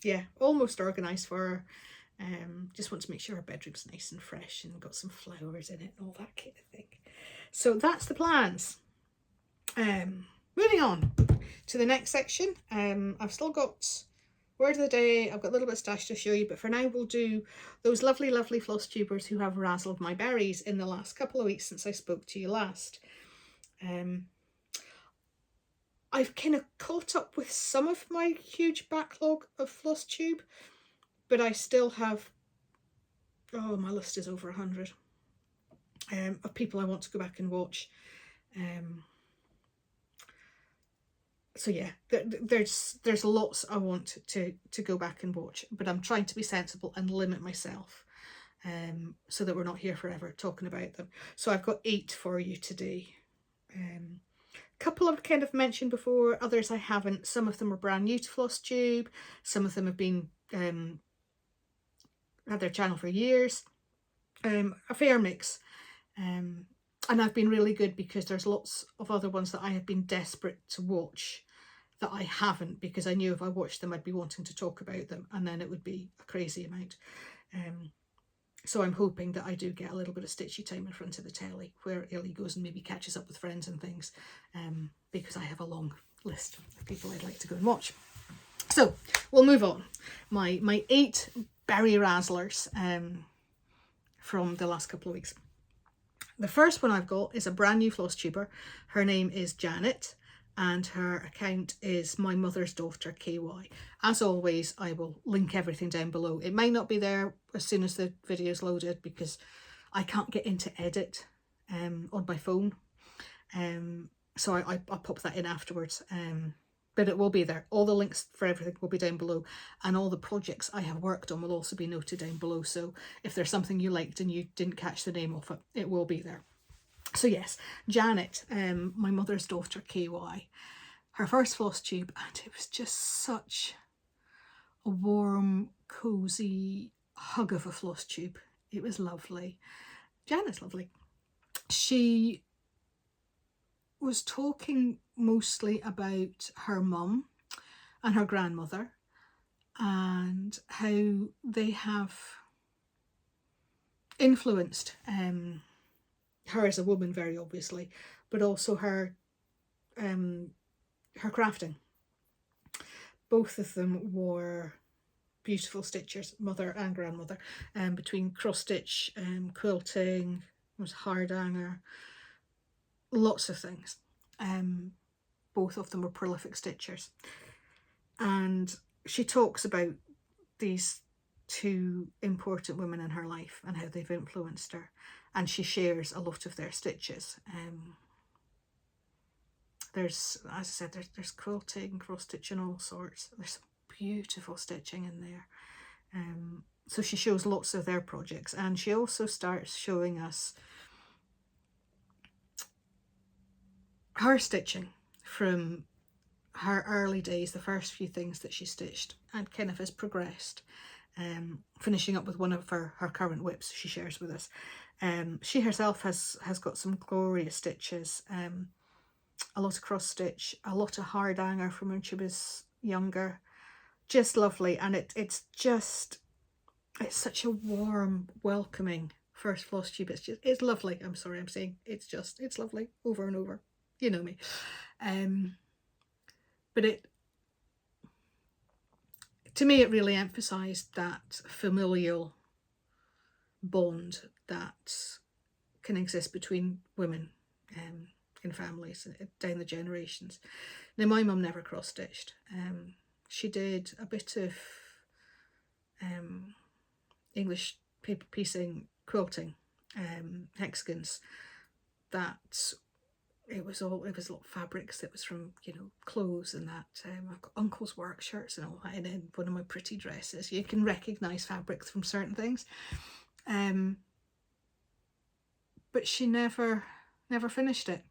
Yeah, almost organised for her. Just want to make sure her bedroom's nice and fresh and got some flowers in it and all that kind of thing. So that's the plans. Moving on to the next section. I've still got word of the day. I've got a little bit of stash to show you, but for now we'll do those lovely, lovely floss tubers who have razzled my berries in the last couple of weeks since I spoke to you last. I've kind of caught up with some of my huge backlog of Floss Tube, but I still have, oh, my list is over 100 of people I want to go back and watch. So yeah, there's lots I want to go back and watch, but I'm trying to be sensible and limit myself, so that we're not here forever talking about them. So I've got 8 for you today. Couple I've kind of mentioned before, others I haven't. Some of them are brand new to Floss Tube, some of them have been had their channel for years. A fair mix. And I've been really good, because there's lots of other ones that I have been desperate to watch that I haven't, because I knew if I watched them I'd be wanting to talk about them, and then it would be a crazy amount. So I'm hoping that I do get a little bit of stitchy time in front of the telly, where Ellie goes and maybe catches up with friends and things, because I have a long list of people I'd like to go and watch. So we'll move on. My 8 berry razzlers from the last couple of weeks. The first one I've got is a brand new floss tuber. Her name is Janet, and her account is My Mother's Daughter KY. As always, I will link everything down below. It might not be there as soon as the video is loaded because I can't get into edit on my phone. So I'll pop that in afterwards. But it will be there. All the links for everything will be down below, and all the projects I have worked on will also be noted down below. So if there's something you liked and you didn't catch the name of it, it will be there. So yes, Janet, My Mother's Daughter KY, her first floss tube, and it was just such a warm, cozy hug of a floss tube. It was lovely. Janet's lovely. She was talking mostly about her mum and her grandmother and how they have influenced her as a woman, very obviously, but also her crafting. Both of them were beautiful stitchers, mother and grandmother, between cross stitch, quilting, was hardanger, lots of things. Both of them were prolific stitchers, and she talks about these 2 important women in her life and how they've influenced her, and she shares a lot of their stitches. There's, as I said, there's quilting, cross stitching, all sorts. There's some beautiful stitching in there. So she shows lots of their projects, and she also starts showing us her stitching from her early days, the first few things that she stitched, and kind of has progressed, finishing up with one of her current whips she shares with us. She herself has got some glorious stitches, a lot of cross stitch, a lot of hardanger from when she was younger, just lovely. And it's such a warm, welcoming first floss tube. It's lovely. I'm sorry, I'm saying it's lovely over and over. You know me. But to me, it really emphasised that familial bond that can exist between women in families down the generations. Now, my mum never cross-stitched. She did a bit of English paper piecing, quilting, hexagons. That it was a lot of fabrics that was from, you know, clothes and that. I've got uncle's work shirts and all that, and then one of my pretty dresses. You can recognise fabrics from certain things. But she never finished it.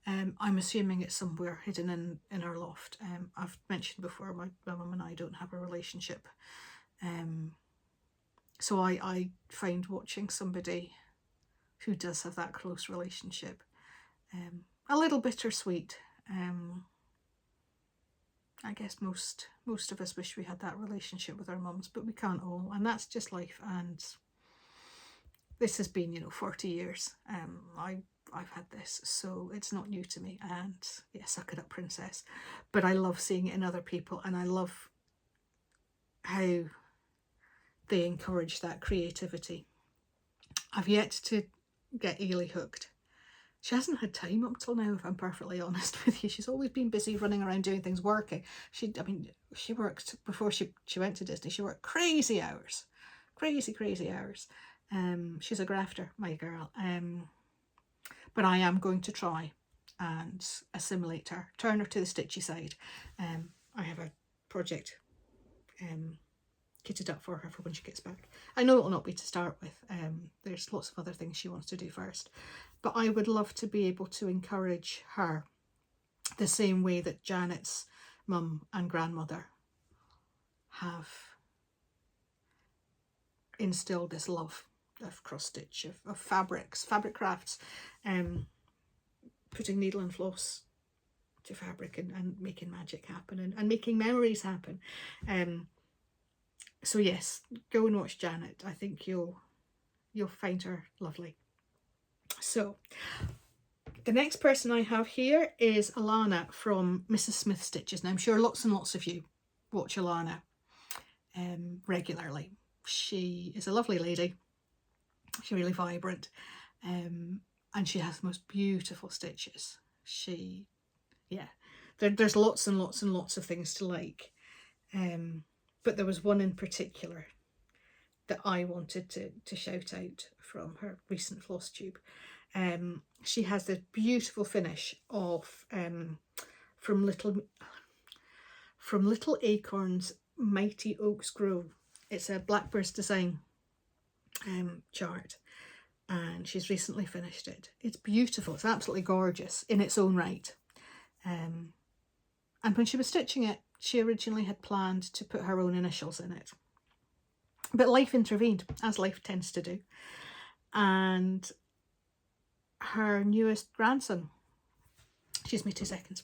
I'm assuming it's somewhere hidden in her loft. I've mentioned before, my mum and I don't have a relationship. So I find watching somebody who does have that close relationship a little bittersweet. I guess most of us wish we had that relationship with our mums, but we can't all, and that's just life. And this has been, 40 years. I've had this, so it's not new to me. And yeah, suck it up, princess. But I love seeing it in other people, and I love how they encourage that creativity. I've yet to get Ely hooked. She hasn't had time up till now, if I'm perfectly honest with you. She's always been busy running around doing things, working. She worked before she went to Disney. She worked crazy hours, crazy hours. She's a grafter, my girl. But I am going to try and assimilate her, turn her to the stitchy side. I have a project kitted up for her for when she gets back. I know it'll not be to start with. There's lots of other things she wants to do first. But I would love to be able to encourage her the same way that Janet's mum and grandmother have instilled this love of cross stitch, of fabrics, fabric crafts, putting needle and floss to fabric and making magic happen and making memories happen. So yes, go and watch Janet. I think you'll find her lovely. So The next person I have here is Alana from Mrs. Smith Stitches. Now I'm sure lots and lots of you watch Alana regularly. She is a lovely lady. She's really vibrant, and she has the most beautiful stitches. There's lots and lots and lots of things to like, but there was one in particular that I wanted to shout out from her recent Floss Tube. She has this beautiful finish of from Little Acorns Mighty Oaks Grow. It's a Blackbird's Design chart, and she's recently finished it. It's beautiful. It's absolutely gorgeous in its own right. And when she was stitching it, she originally had planned to put her own initials in it, but life intervened, as life tends to do, and her newest grandson, excuse me 2 seconds.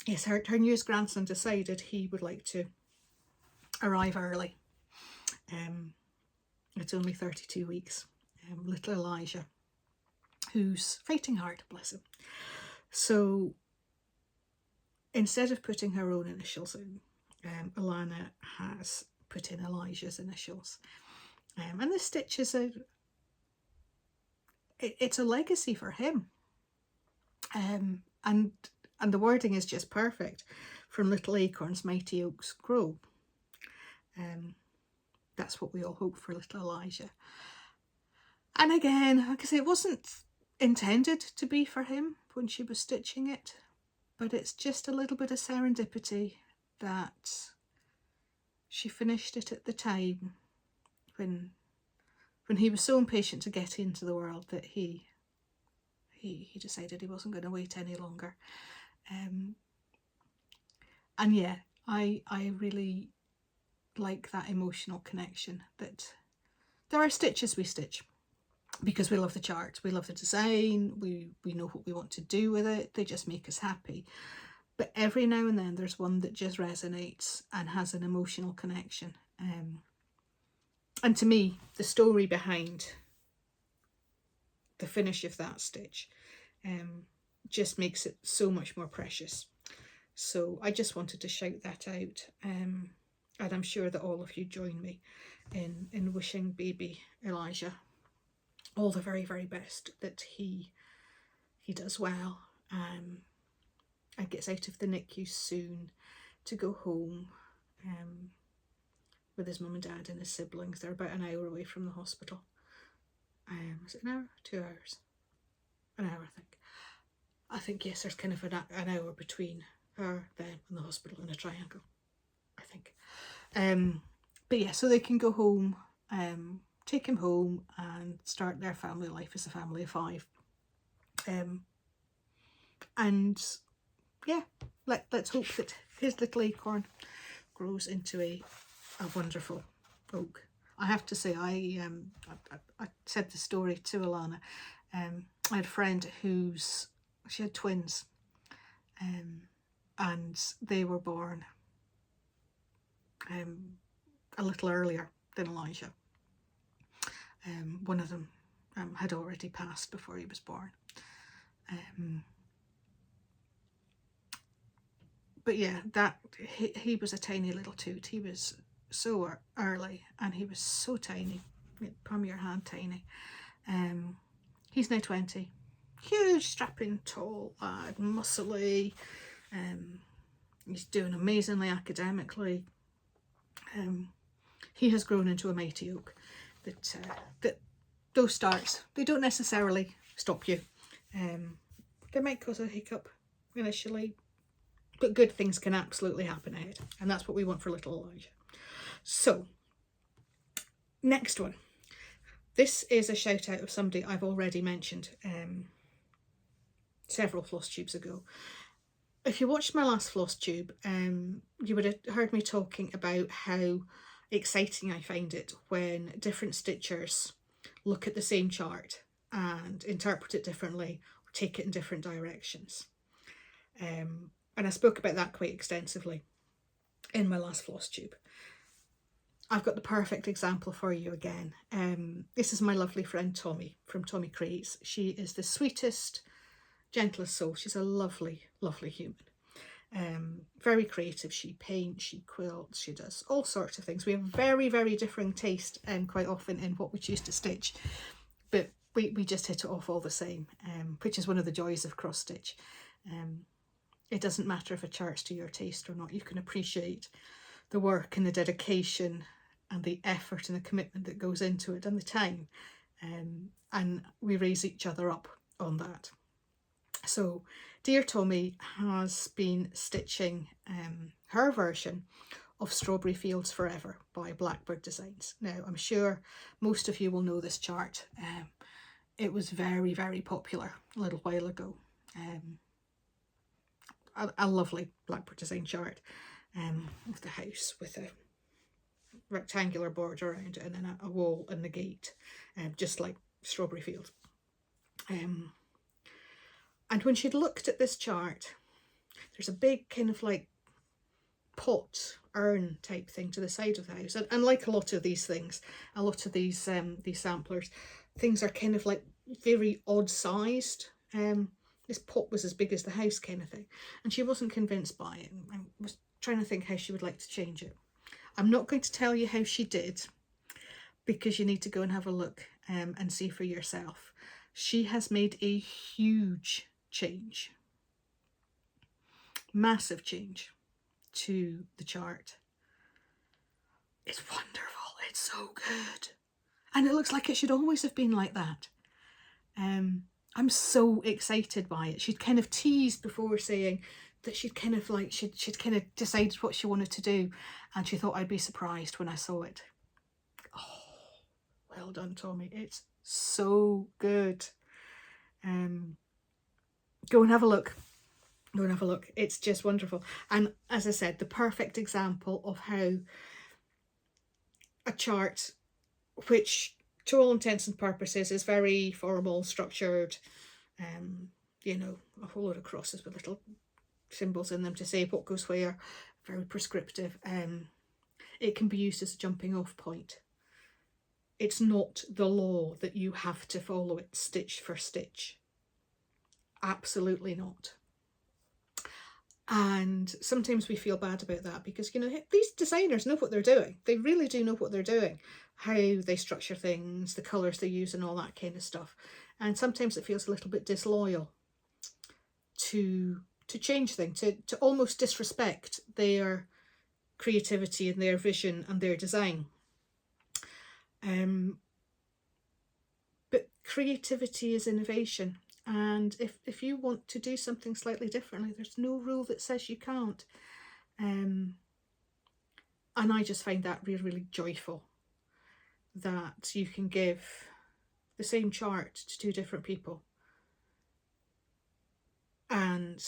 Yes, her newest grandson decided he would like to arrive early. It's only 32 weeks. Little Elijah, who's fighting hard, bless him. So instead of putting her own initials in, Alana has put in Elijah's initials. And this stitch is it's a legacy for him. And the wording is just perfect. From Little Acorns Mighty Oaks Grow. That's what we all hope for little Elijah. And again, like I say, it wasn't intended to be for him when she was stitching it, but it's just a little bit of serendipity that she finished it at the time when he was so impatient to get into the world that he decided he wasn't going to wait any longer. And yeah, I really like that emotional connection, that there are stitches we stitch because we love the chart, we love the design, we know what we want to do with it, they just make us happy. But every now and then there's one that just resonates and has an emotional connection. And to me, the story behind the finish of that stitch just makes it so much more precious. So I just wanted to shout that out, and I'm sure that all of you join me in wishing baby Elijah all the very, very best, that he does well and gets out of the NICU soon to go home with his mum and dad and his siblings. They're about an hour away from the hospital. Is it an hour? 2 hours? An hour, I think. I think, yes, there's kind of an hour between her, them and the hospital in a triangle, I think. But yeah, so they can go home, take him home and start their family life as a family of 5. And yeah, let's hope that his little acorn grows into a wonderful oak. I have to say, I said the story to Alana. I had a friend she had twins, and they were born a little earlier than Elijah. One of them had already passed before he was born. But yeah, he was a tiny little toot. He was so early and he was so tiny, palm of your hand tiny. He's now 20. Huge, strapping, tall lad, muscly. He's doing amazingly academically. He has grown into a mighty oak. That those starts, they don't necessarily stop you. They might cause a hiccup initially, but good things can absolutely happen ahead, and that's what we want for little Elijah. So, next one. This is a shout out of somebody I've already mentioned several floss tubes ago. If you watched my last floss tube, you would have heard me talking about how exciting I find it when different stitchers look at the same chart and interpret it differently or take it in different directions. And I spoke about that quite extensively in my last floss tube. I've got the perfect example for you again. This is my lovely friend Tommy from Tommy Creates. She is the sweetest, gentlest soul. She's a lovely, lovely human. Very creative. She paints, she quilts, she does all sorts of things. We have very, very differing taste quite often in what we choose to stitch, but we just hit it off all the same, which is one of the joys of cross stitch. It doesn't matter if a chart's to your taste or not. You can appreciate the work and the dedication and the effort and the commitment that goes into it and the time, and we raise each other up on that. So dear Tommy has been stitching her version of Strawberry Fields Forever by Blackbird Designs. Now I'm sure most of you will know this chart. It was very, very popular a little while ago. A lovely Blackbird Design chart of the house with a rectangular border around it and then a wall and the gate, just like Strawberry Fields. And when she'd looked at this chart, there's a big kind of like pot, urn type thing to the side of the house. And like a lot of these things, a lot of these samplers, things are kind of like very odd sized. This pot was as big as the house kind of thing. And she wasn't convinced by it. I was trying to think how she would like to change it. I'm not going to tell you how she did, because you need to go and have a look and see for yourself. She has made a huge change, massive change to the chart. It's wonderful. It's so good. And it looks like it should always have been like that. I'm so excited by it. She'd kind of teased before saying that she'd kind of like, she'd kind of decided what she wanted to do, and she thought I'd be surprised when I saw it. Oh, well done, Tommy. It's so good. Go and have a look. Go and have a look. It's just wonderful. And as I said, the perfect example of how a chart, which to all intents and purposes is very formal, structured, you know, a whole lot of crosses with little symbols in them to say what goes where, very prescriptive. It can be used as a jumping off point. It's not the law that you have to follow it stitch for stitch. Absolutely not. And sometimes we feel bad about that because, you know, these designers know what they're doing. They really do know what they're doing, how they structure things, the colours they use and all that kind of stuff. And sometimes it feels a little bit disloyal to change things, to almost disrespect their creativity and their vision and their design. But creativity is innovation. And if you want to do something slightly differently, there's no rule that says you can't. And I just find that really, really joyful that you can give the same chart to two different people and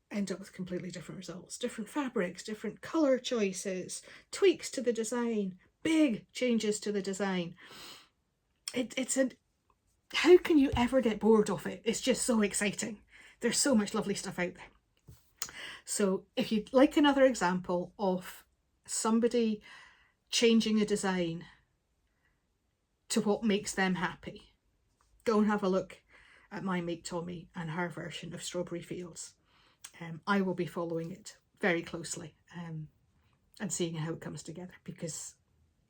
end up with completely different results. Different fabrics, different colour choices, tweaks to the design, big changes to the design. How can you ever get bored of it? It's just so exciting. There's so much lovely stuff out there. So if you'd like another example of somebody changing a design to what makes them happy, go and have a look at my mate Tommy and her version of Strawberry Fields. I will be following it very closely and seeing how it comes together because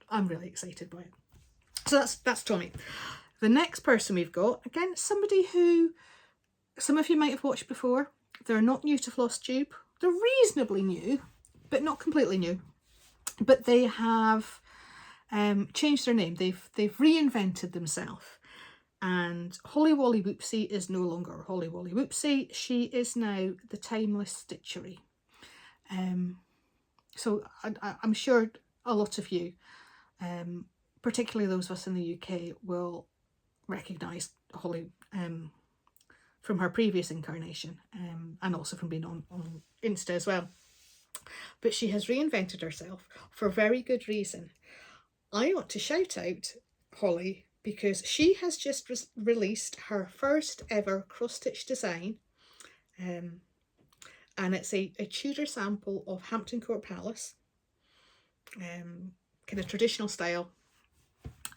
I'm really excited by it. So that's Tommy. The next person we've got, again, somebody who some of you might have watched before. They're not new to Flosstube. They're reasonably new, but not completely new. But they have changed their name. They've reinvented themselves. And Holly Wolly Whoopsie is no longer Holly Wolly Whoopsie. She is now the Timeless Stitchery. So I'm sure a lot of you, particularly those of us in the UK, will recognise Holly from her previous incarnation and also from being on Insta as well. But she has reinvented herself for very good reason. I want to shout out Holly because she has just released her first ever cross-stitch design, and it's a Tudor sample of Hampton Court Palace, kind of traditional style.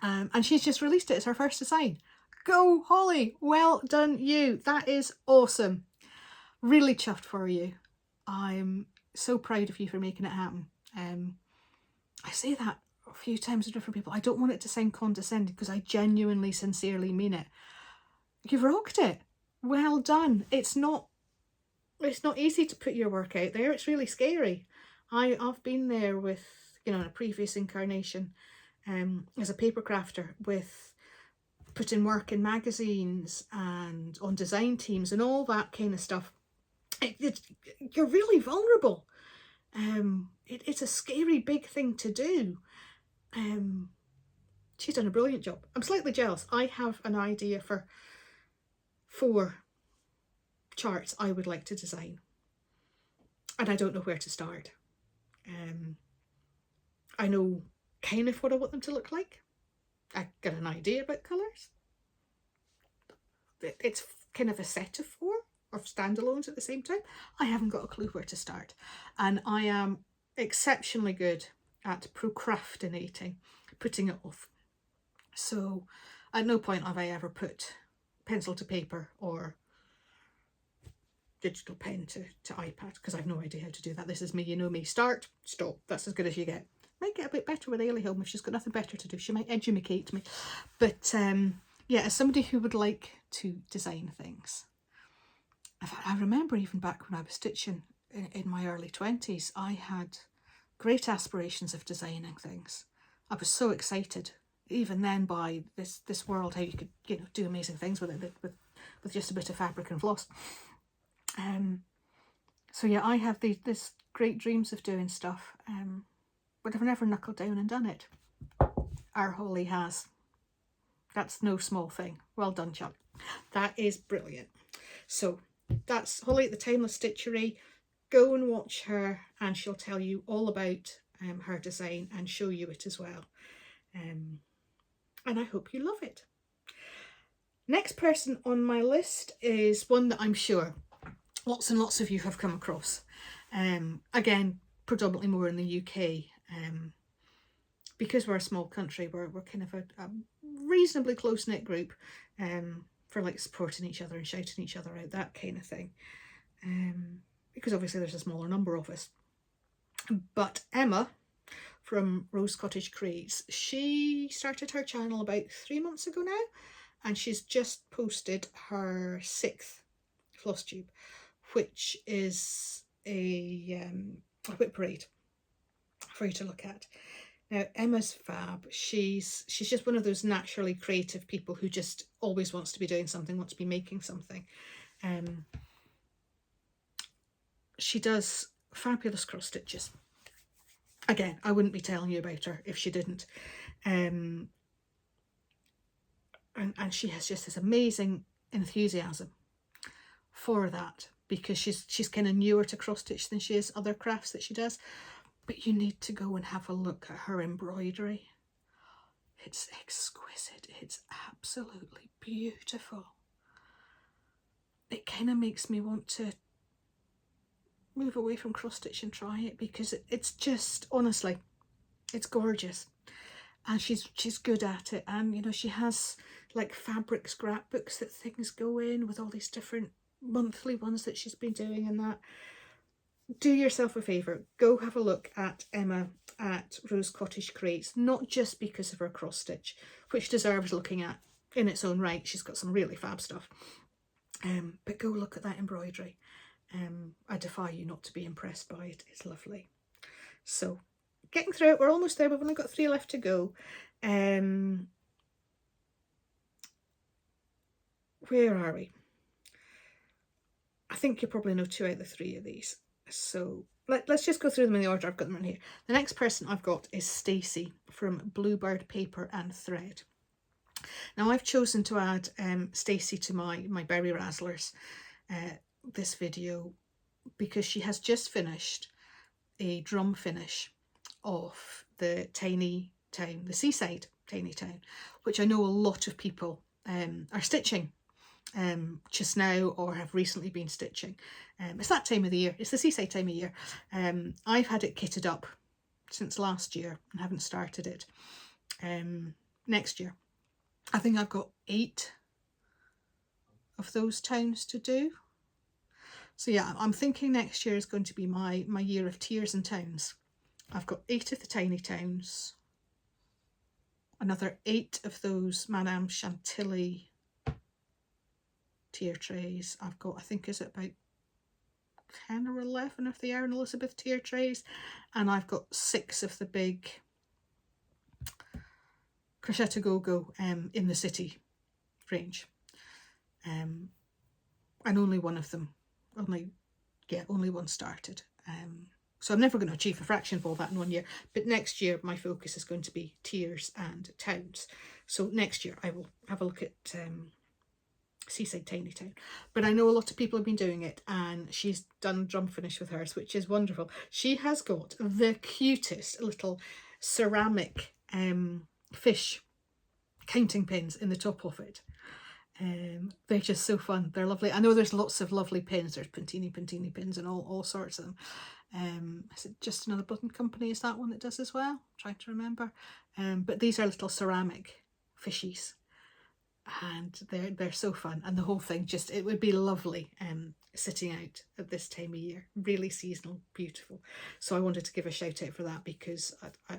And she's just released it as her first design. Go Holly, well done you. That is awesome. Really chuffed for you. I'm so proud of you for making it happen. I say that a few times to different people. I don't want it to sound condescending because I genuinely, sincerely mean it. You've rocked it. Well done. It's not easy to put your work out there. It's really scary. I've been there with, you know, in a previous incarnation, as a paper crafter, with putting work in magazines and on design teams and all that kind of stuff. You're really vulnerable. It's a scary big thing to do. She's done a brilliant job. I'm slightly jealous. I have an idea for 4 charts I would like to design, and I don't know where to start. I know kind of what I want them to look like. I got an idea about colours. It's kind of a set of 4 or standalones at the same time. I haven't got a clue where to start, and I am exceptionally good at procrastinating, putting it off. So at no point have I ever put pencil to paper or digital pen to iPad, because I've no idea how to do that. This is me, you know me. Start, stop. That's as good as you get. Might get a bit better with Ailey home if she's got nothing better to do. She might educate me. But yeah, as somebody who would like to design things, I remember even back when I was stitching in my early 20s, I had great aspirations of designing things. I was so excited even then by this world, how you could, you know, do amazing things with it, with just a bit of fabric and floss. So yeah, I have this great dreams of doing stuff, but I've never knuckled down and done it. Our Holly has. That's no small thing. Well done, Chuck. That is brilliant. So that's Holly at the Timeless Stitchery. Go and watch her and she'll tell you all about her design and show you it as well. And I hope you love it. Next person on my list is one that I'm sure lots and lots of you have come across. Again, predominantly more in the UK. Because we're a small country, we're kind of a reasonably close-knit group for like supporting each other and shouting each other out, that kind of thing. Because obviously there's a smaller number of us. But Emma from Rose Cottage Creates, she started her channel about 3 months ago now, and she's just posted her 6th floss tube, which is a whip parade for you to look at. Now Emma's fab. She's just one of those naturally creative people who just always wants to be doing something, wants to be making something. She does fabulous cross stitches. Again, I wouldn't be telling you about her if she didn't. And she has just this amazing enthusiasm for that, because she's kind of newer to cross stitch than she is other crafts that she does. But you need to go and have a look at her embroidery. It's exquisite. It's absolutely beautiful. It kind of makes me want to move away from cross stitch and try it, because it's just, honestly, it's gorgeous. And she's good at it. And you know, she has like fabric scrapbooks that things go in with all these different monthly ones that she's been doing and that. Do yourself a favour, go have a look at Emma at Rose Cottage Creates, not just because of her cross stitch, which deserves looking at in its own right. She's got some really fab stuff. But go look at that embroidery. I defy you not to be impressed by it. It's lovely. So getting through it, we're almost there. We've only got 3 left to go. Where are we? I think you probably know 2 out of the 3 of these. So let's just go through them in the order I've got them in here. The next person I've got is Stacey from Bluebird Paper and Thread. Now I've chosen to add Stacey to my berry razzlers this video because she has just finished a drum finish of the tiny town, the seaside tiny town, which I know a lot of people are stitching just now or have recently been stitching. It's that time of the year, it's the seaside time of year. I've had it kitted up since last year and haven't started it. Next year, I think I've got 8 of those towns to do. So yeah, I'm thinking next year is going to be my year of tiers and towns. I've got 8 of the tiny towns, another 8 of those Madame Chantilly tier trays. I've got, I think, is it about 10 or 11 of the Erin Elizabeth tier trays, and I've got 6 of the big Crochet Go-Go in the city range, and only one of them, only one started. So I'm never going to achieve a fraction of all that in 1 year, but next year my focus is going to be tiers and towns. So next year I will have a look at Seaside Tiny Town. But I know a lot of people have been doing it, and she's done drum finish with hers, which is wonderful. She has got the cutest little ceramic fish counting pins in the top of it. They're just so fun. They're lovely. I know there's lots of lovely pins. There's Pintini pins and all sorts of them. Is it Just Another Button Company? Is that one that does as well? I'm trying to remember. But these are little ceramic fishies, and they're so fun. And the whole thing, just, it would be lovely sitting out at this time of year. Really seasonal, beautiful. So I wanted to give a shout out for that, because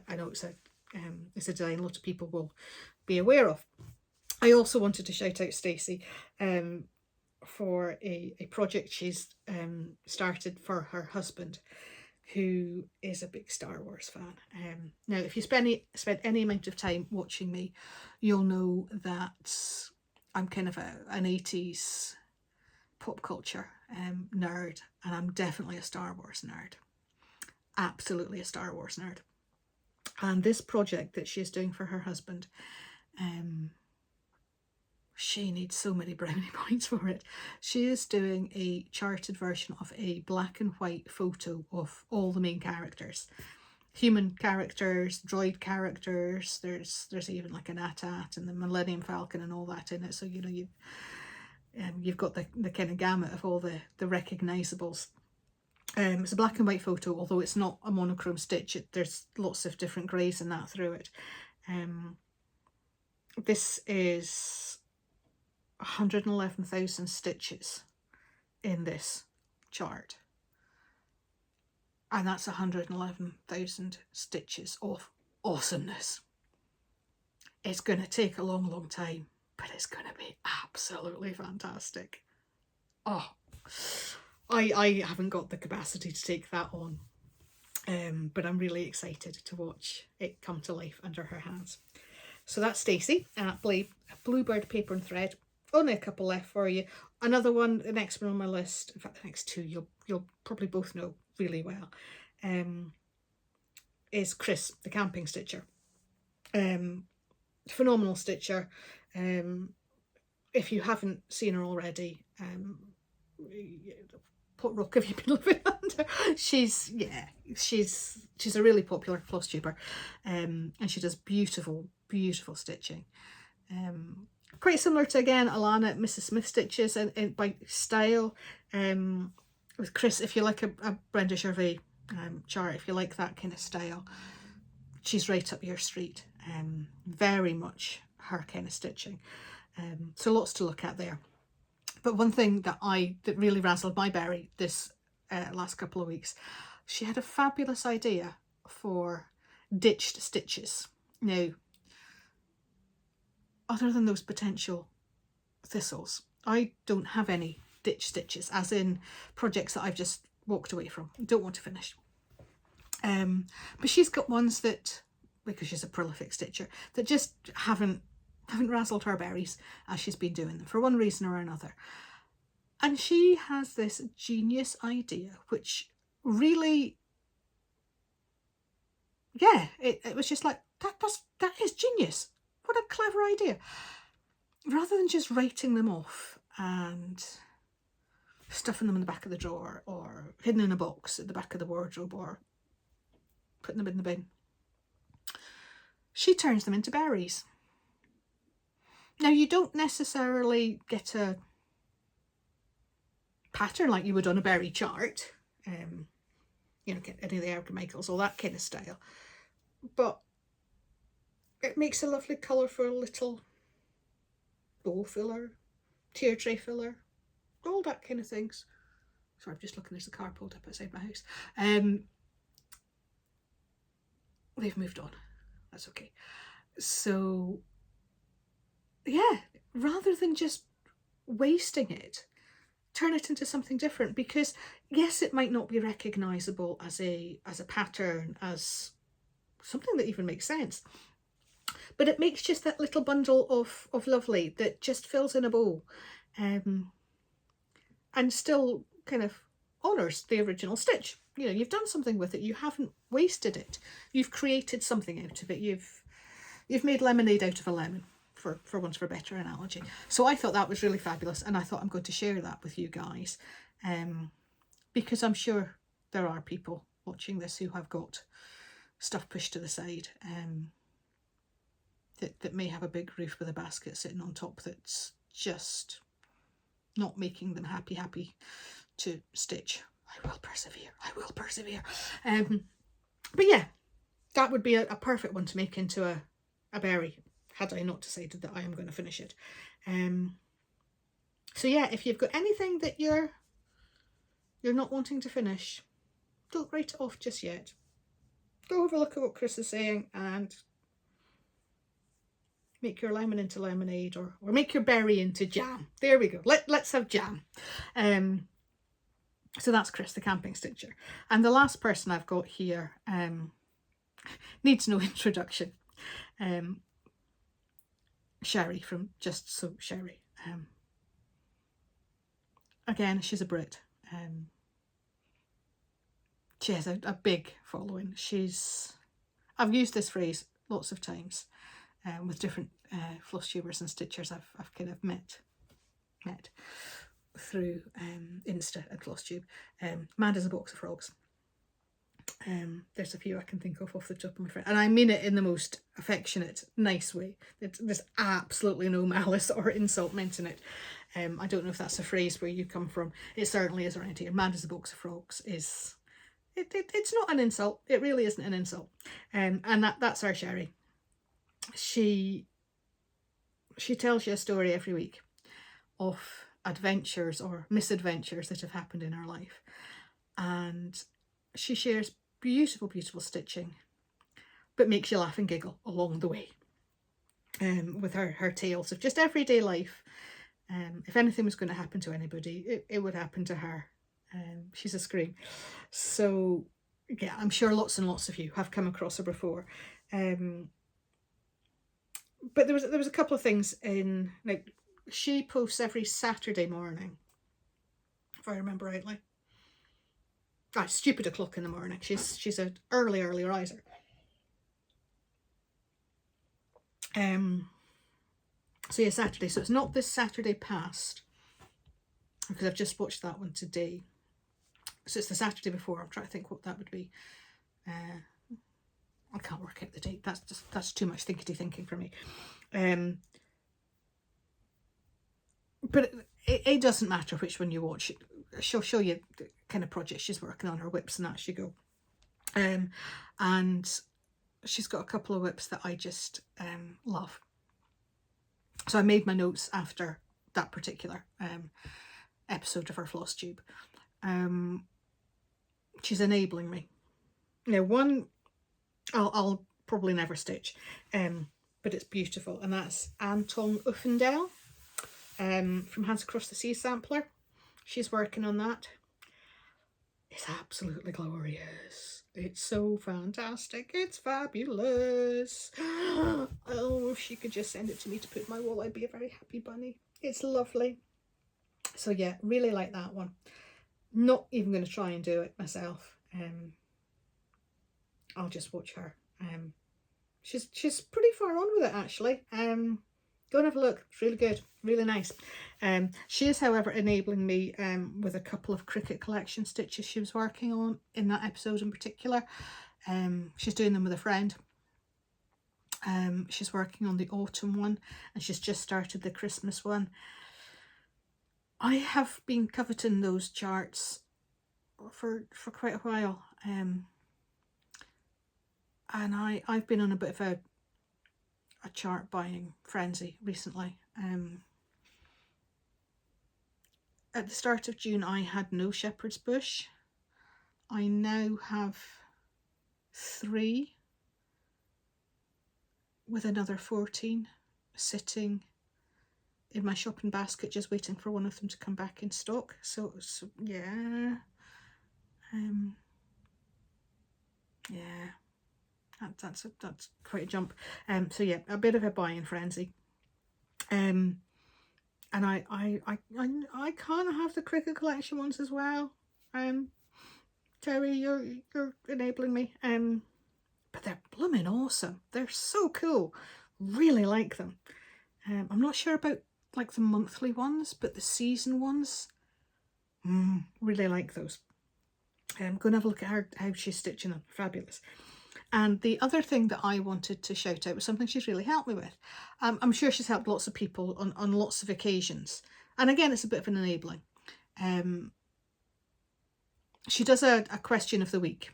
I know it's a design a lot of people will be aware of. I also wanted to shout out Stacey for a project she's started for her husband, who is a big Star Wars fan. Now, if you spend any amount of time watching me, you'll know that I'm kind of an 80s pop culture nerd, and I'm definitely a Star Wars nerd. Absolutely a Star Wars nerd. And this project that she's doing for her husband, she needs so many brownie points for it. She is doing a charted version of a black and white photo of all the main characters. Human characters, droid characters, there's even like an AT-AT and the Millennium Falcon and all that in it. So, you know, you've got the kind of gamut of all the recognisables. It's a black and white photo, although it's not a monochrome stitch. There's lots of different greys and that through it. This is 111,000 stitches in this chart, and that's 111,000 stitches of awesomeness. It's going to take a long time, but it's going to be absolutely fantastic. Oh, I haven't got the capacity to take that on, but I'm really excited to watch it come to life under her hands. So that's Stacey at Bluebird Paper and Thread. Only a couple left for you. Another one, the next one on my list, in fact the next two you'll probably both know really well, is Chris, the Camping Stitcher. Phenomenal stitcher. If you haven't seen her already, what rock have you been living under? She's a really popular floss tuber, and she does beautiful stitching. Quite similar to, again, Alana at Mrs. Smith Stitches and by style. With Chris, if you like a Brenda Gervais chart, if you like that kind of style, she's right up your street. Very much her kind of stitching. So lots to look at there. But one thing that really razzled my berry this last couple of weeks, she had a fabulous idea for ditched stitches. Now, other than those potential thistles, I don't have any ditch stitches, as in projects that I've just walked away from, don't want to finish. But she's got ones that, because she's a prolific stitcher, that just haven't razzled her berries as she's been doing them for one reason or another. And she has this genius idea, which really, yeah, it was just like, that is genius. What a clever idea. Rather than just writing them off and stuffing them in the back of the drawer or hidden in a box at the back of the wardrobe or putting them in the bin, she turns them into berries. Now, you don't necessarily get a pattern like you would on a berry chart. you know, get any of the Michaels, all that kind of style. But it makes a lovely colour for a little bowl filler, tear tray filler, all that kind of things. Sorry, I'm just looking, there's a car pulled up outside my house. They've moved on. That's okay. So, yeah, rather than just wasting it, turn it into something different, because yes, it might not be recognisable as a pattern, as something that even makes sense, but it makes just that little bundle of lovely that just fills in a bowl, and still kind of honours the original stitch. You know, you've done something with it, you haven't wasted it, you've created something out of it, you've made lemonade out of a lemon, for want of a better analogy. So I thought that was really fabulous, and I thought I'm going to share that with you guys, because I'm sure there are people watching this who have got stuff pushed to the side, that may have a big roof with a basket sitting on top that's just not making them happy to stitch. I will persevere. But yeah, that would be a perfect one to make into a berry, had I not decided that I am going to finish it. So yeah, if you've got anything that you're not wanting to finish, don't write it off just yet. Go have a look at what Chris is saying and make your lemon into lemonade, or make your berry into jam. There we go. Let's have jam. So that's Chris, the camping stitcher. And the last person I've got here needs no introduction. Sherry from Just So Sherry. Again, she's a Brit. She has a big following. I've used this phrase lots of times with different floss tubers and stitchers I've kind of met through Insta and Flosstube. Mad as a box of frogs. There's a few I can think of off the top of my head, and I mean it in the most affectionate, nice way. There's absolutely no malice or insult meant in it. I don't know if that's a phrase where you come from. It certainly is around here. Mad as a box of frogs is... It's not an insult. It really isn't an insult. And that's our Sherry. She tells you a story every week of adventures or misadventures that have happened in her life, and she shares beautiful stitching, but makes you laugh and giggle along the way, with her tales of just everyday life. If anything was going to happen to anybody, it would happen to her. She's a scream. So yeah, I'm sure lots and lots of you have come across her before. But there was a couple of things in, like, she posts every Saturday morning, if I remember rightly. Stupid o'clock in the morning. She's an early riser. So yeah, Saturday. So it's not this Saturday past, because I've just watched that one today. So it's the Saturday before. I'm trying to think what that would be. I can't work out the date. That's too much thinking for me. But it doesn't matter which one you watch. She'll show you the kind of project she's working on, her whips and that she go. And she's got a couple of whips that I just love. So I made my notes after that particular episode of her Floss Tube. She's enabling me. Now, one I'll probably never stitch, but it's beautiful, and that's Anton Uffendale from Hands Across the Sea Sampler. She's working on that. It's absolutely glorious. It's so fantastic. It's fabulous. Oh, if she could just send it to me to put in my wall, I'd be a very happy bunny. It's lovely. So yeah, really like that one. Not even going to try and do it myself. I'll just watch her. She's pretty far on with it, actually. Go and have a look. It's really good, really nice. She is, however, enabling me with a couple of cricket collection stitches she was working on in that episode in particular. She's doing them with a friend. She's working on the autumn one, and she's just started the Christmas one. I have been coveting those charts for quite a while. And I've been on a bit of a chart buying frenzy recently. At the start of June I had no shepherd's bush. I now have 3 with another 14 sitting in my shopping basket, just waiting for one of them to come back in stock. So yeah, yeah, that's quite a jump. So yeah, a bit of a buying frenzy. And I kind of have the cricket collection ones as well. Terry, you're enabling me. But they're blooming awesome. They're so cool. Really like them. I'm not sure about like the monthly ones, but the season ones, really like those. I'm going to have a look at how she's stitching them. Fabulous. And the other thing that I wanted to shout out was something she's really helped me with. I'm sure she's helped lots of people on lots of occasions. And again, it's a bit of an enabling. She does a question of the week,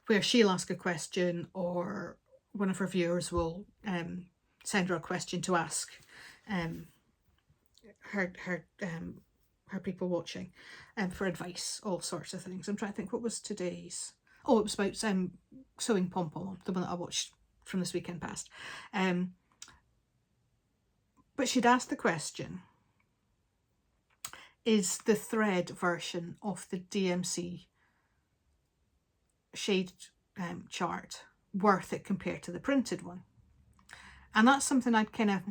where she'll ask a question, or one of her viewers will send her a question to ask her people watching for advice, all sorts of things. I'm trying to think, what was today's? Oh, it was about sewing pom-pom, the one that I watched from this weekend past. But she'd asked the question, is the thread version of the DMC shade chart worth it compared to the printed one? And that's something I'd kind of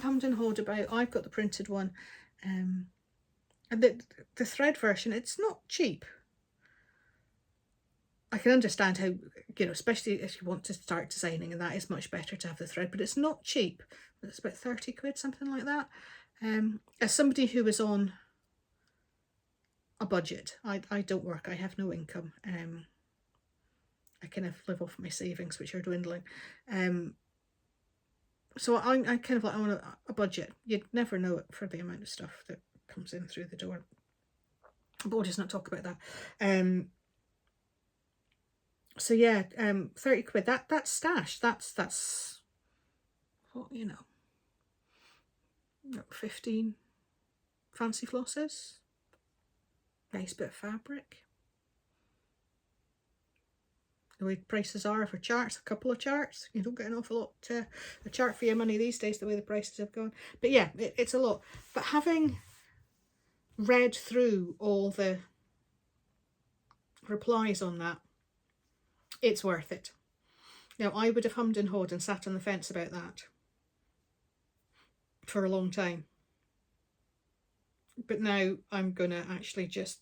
hummed and hawed about. I've got the printed one. And the thread version, it's not cheap. I can understand how, you know, especially if you want to start designing, and that is much better to have the thread, but it's not cheap. It's about 30 quid, something like that. As somebody who is on a budget, I don't work, I have no income. I kind of live off my savings, which are dwindling. So I kind of like on a budget. You'd never know it for the amount of stuff that comes in through the door. But we'll just not talk about that. So yeah, 30 quid. That's stash. That's what, you know, 15 fancy flosses. Nice bit of fabric. The way prices are for charts, a couple of charts, you don't get an awful lot a chart for your money these days, the way the prices have gone. But yeah, it's a lot. But having read through all the replies on that, it's worth it. Now, I would have hummed and hawed and sat on the fence about that for a long time. But now I'm going to actually just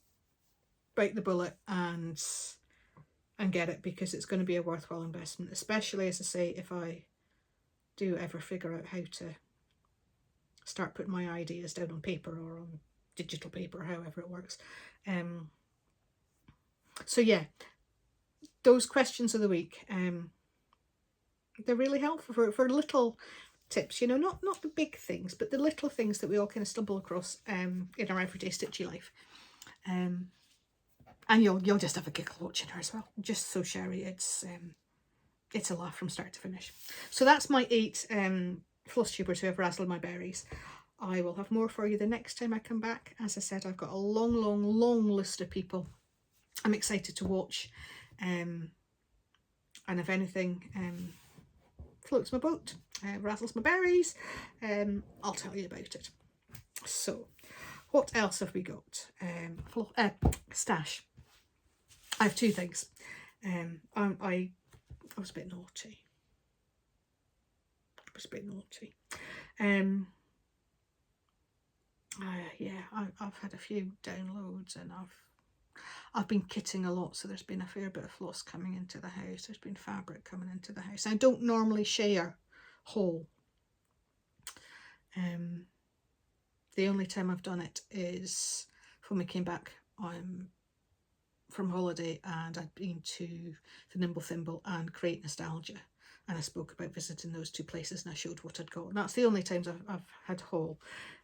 bite the bullet and get it, because it's going to be a worthwhile investment, especially, as I say, if I do ever figure out how to start putting my ideas down on paper or on digital paper, however it works. So yeah, those questions of the week, they're really helpful for little tips, you know, not the big things, but the little things that we all kind of stumble across in our everyday stitchy life. And you'll just have a giggle watching her as well. Just so Sherry, it's a laugh from start to finish. So that's my 8 floss tubers who have razzled my berries. I will have more for you the next time I come back. As I said, I've got a long list of people I'm excited to watch. And if anything floats my boat, razzles my berries, I'll tell you about it. So what else have we got? Stash. I have 2 things. I was a bit naughty. Yeah, I've had a few downloads, and I've been kitting a lot, so there's been a fair bit of floss coming into the house. There's been fabric coming into the house. I don't normally share whole. The only time I've done it is when we came back from holiday, and I'd been to the Nimble Thimble and Great Nostalgia, and I spoke about visiting those 2 places, and I showed what I'd got. And that's the only times I've had haul.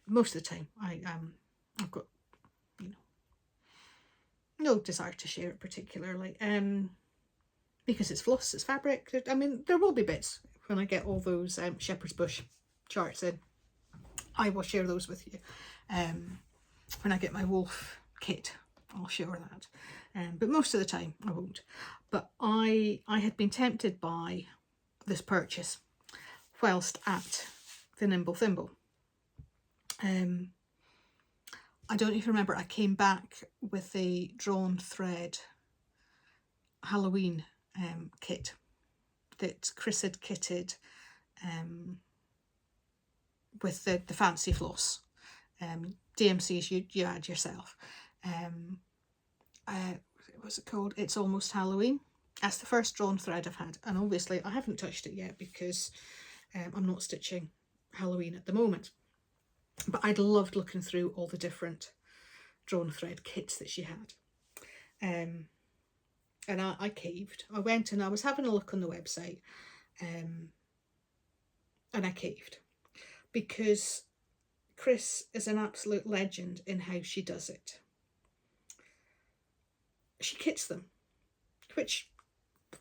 Most of the time I've got, you know, no desire to share it particularly, because it's floss, it's fabric. I mean, there will be bits when I get all those shepherd's bush charts in. I will share those with you. When I get my wolf kit, I'll share that. But most of the time I won't. But I had been tempted by this purchase whilst at the Nimble Thimble. I don't even remember, I came back with a drawn thread Halloween kit that Chris had kitted with the fancy floss. DMCs you add yourself. What's it called? It's Almost Halloween. That's the first drawn thread I've had, and obviously I haven't touched it yet because I'm not stitching Halloween at the moment. But I'd loved looking through all the different drawn thread kits that she had. And I caved. I went and I was having a look on the website, and I caved because Chris is an absolute legend in how she does it. She kits them, which,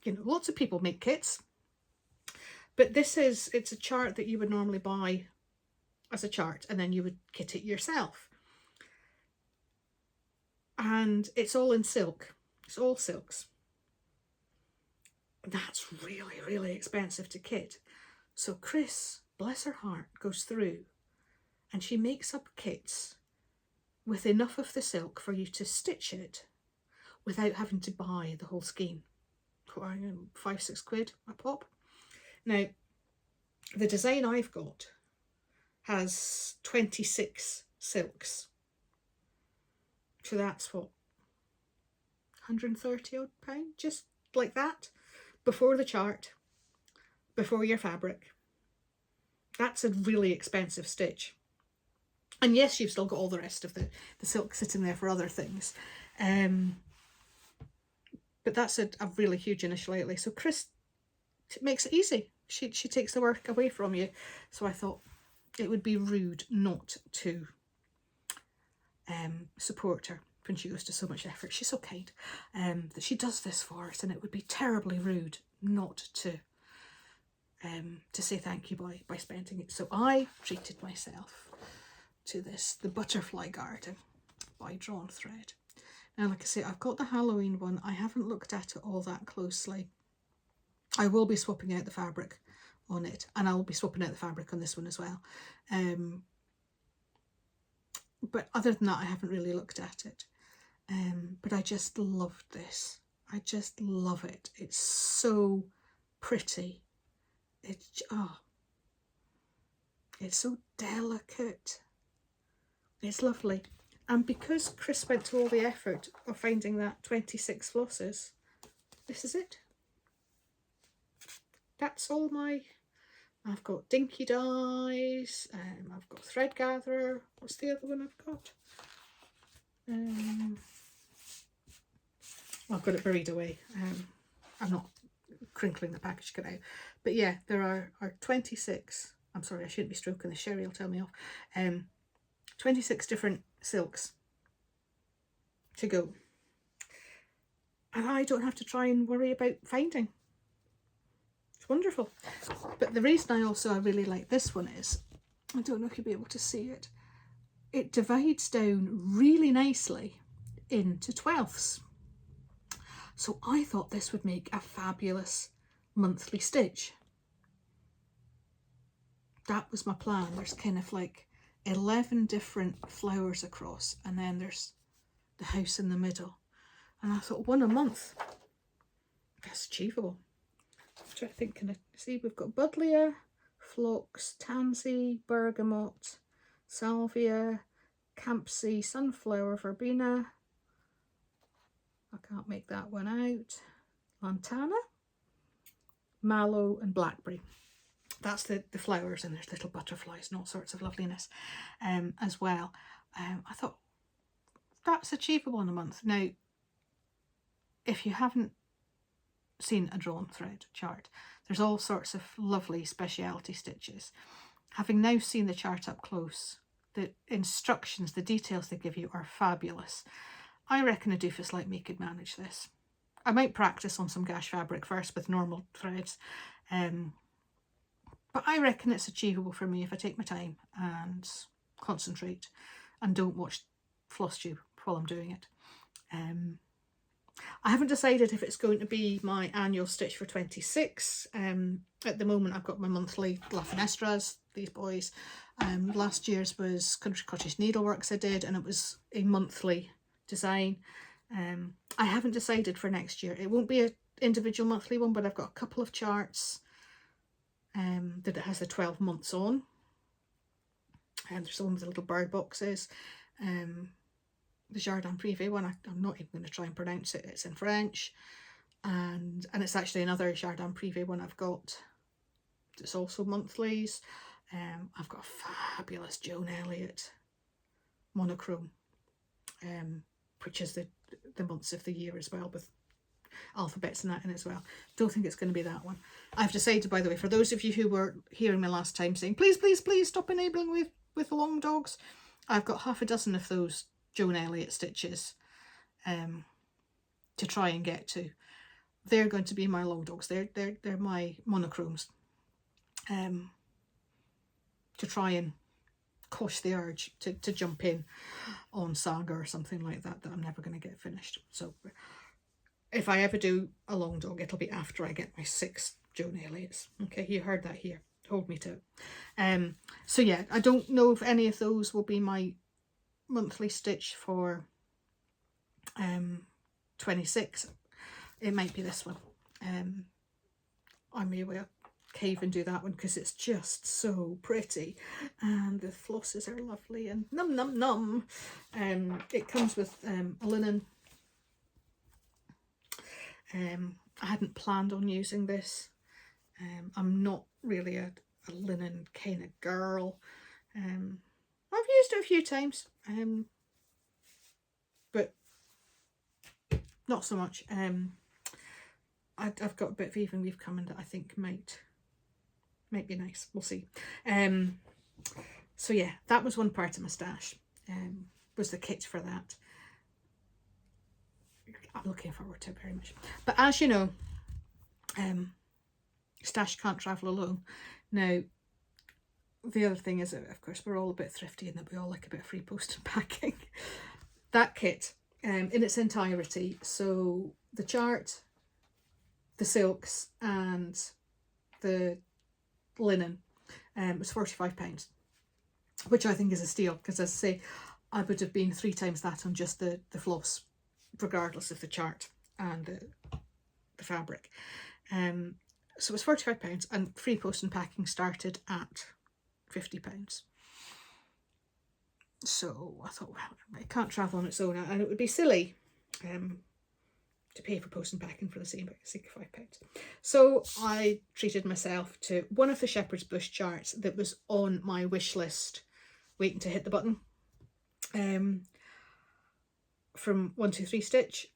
you know, lots of people make kits, but it's a chart that you would normally buy as a chart and then you would kit it yourself. And it's all in silk. It's all silks. That's really, really expensive to kit. So Chris, bless her heart, goes through and she makes up kits with enough of the silk for you to stitch it without having to buy the whole skein. 5-6 quid a pop. Now, the design I've got has 26 silks. So that's what, 130 odd pound, just like that, before the chart, before your fabric. That's a really expensive stitch. And yes, you've still got all the rest of the silk sitting there for other things. But that's a really huge initial outlay. So Chris makes it easy. She takes the work away from you. So I thought it would be rude not to support her when she goes to so much effort. She's so kind that she does this for us, and it would be terribly rude not to say thank you by spending it. So I treated myself to this, the Butterfly Garden by Drawn Thread. Now, like I say, I've got the Halloween one. I haven't looked at it all that closely. I will be swapping out the fabric on it, and I'll be swapping out the fabric on this one as well. But other than that, I haven't really looked at it. But I just loved this. I just love it. It's so pretty. It's so delicate. It's lovely. And because Chris went to all the effort of finding that 26 flosses, this is it. That's all I've got Dinky Dies, I've got Thread Gatherer. What's the other one I've got? I've got it buried away. I'm not crinkling the package out. But yeah, there are 26. I'm sorry, I shouldn't be stroking the sherry, will tell me off. 26 different silks to go. And I don't have to try and worry about finding. It's wonderful. But the reason I really like this one is, I don't know if you'll be able to see it, it divides down really nicely into 12ths. So I thought this would make a fabulous monthly stitch. That was my plan. There's kind of like 11 different flowers across, and then there's the house in the middle. And I thought, one a month, that's achievable. I'm trying to think, can I see, we've got Buddleia, Phlox, Tansy, Bergamot, Salvia, Campsie, Sunflower, Verbena. I can't make that one out. Lantana, Mallow and Blackberry. That's the flowers, and there's little butterflies and all sorts of loveliness as well. I thought that's achievable in a month. Now, if you haven't seen a drawn thread chart, there's all sorts of lovely speciality stitches. Having now seen the chart up close, the instructions, the details they give you are fabulous. I reckon a doofus like me could manage this. I might practice on some gash fabric first with normal threads, but I reckon it's achievable for me if I take my time and concentrate and don't watch Flosstube while I'm doing it. I haven't decided if it's going to be my annual stitch for 26. At the moment I've got my monthly La Finestras, these boys. Last year's was Country Cottage Needleworks I did, and it was a monthly design. I haven't decided for next year. It won't be an individual monthly one, but I've got a couple of charts that it has the 12 months on. And there's one with the little bird boxes. The Jardin Privé one, I'm not even going to try and pronounce it, it's in French. And it's actually another Jardin Privé one I've got. It's also monthlies. I've got a fabulous Joan Elliott monochrome, which is the months of the year as well, with alphabets and that in as well. Don't think it's going to be that one. I've decided, by the way, for those of you who were hearing me last time saying, please, please, please stop enabling with long dogs, I've got half a dozen of those Joan Elliott stitches to try and get to. They're going to be my long dogs. They're my monochromes. To try and quash the urge to jump in on Saga or something like that I'm never going to get finished. So if I ever do a long dog, it'll be after I get my 6 Joan Elliott's. Okay, you heard that here. Hold me to it. So yeah, I don't know if any of those will be my monthly stitch for 26. It might be this one. I may well cave and do that one because it's just so pretty and the flosses are lovely and num num num. It comes with a linen. I hadn't planned on using this. I'm not really a linen kind of girl. I've used it a few times, but not so much. I've got a bit of even weave coming that I think might be nice. We'll see. So yeah, that was one part of my stash. Was the kit for that. I'm looking forward to it very much. But as you know, stash can't travel alone. Now, the other thing is that, of course, we're all a bit thrifty and that we all like a bit of free post and packing. That kit, in its entirety, so the chart, the silks and the linen, was £45, which I think is a steal because, as I say, I would have been 3 times that on just the floss, regardless of the chart and the fabric. So it was £45 and free post and packing started at £50. So I thought, well, it can't travel on its own and it would be silly to pay for post and packing for the same £5. So I treated myself to one of the Shepherd's Bush charts that was on my wish list, waiting to hit the button, from 123 Stitch.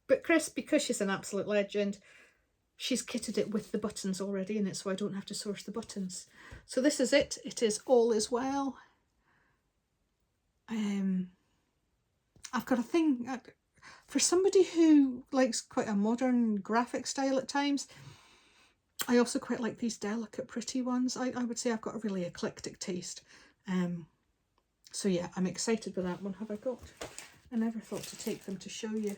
But Chris, because she's an absolute legend, she's kitted it with the buttons already in it, so I don't have to source the buttons. So this is it. It is All Is Well. I've got a thing for somebody who likes quite a modern graphic style at times. I also quite like these delicate, pretty ones. I would say I've got a really eclectic taste. So yeah, I'm excited with that one. Have I got? I never thought to take them to show you.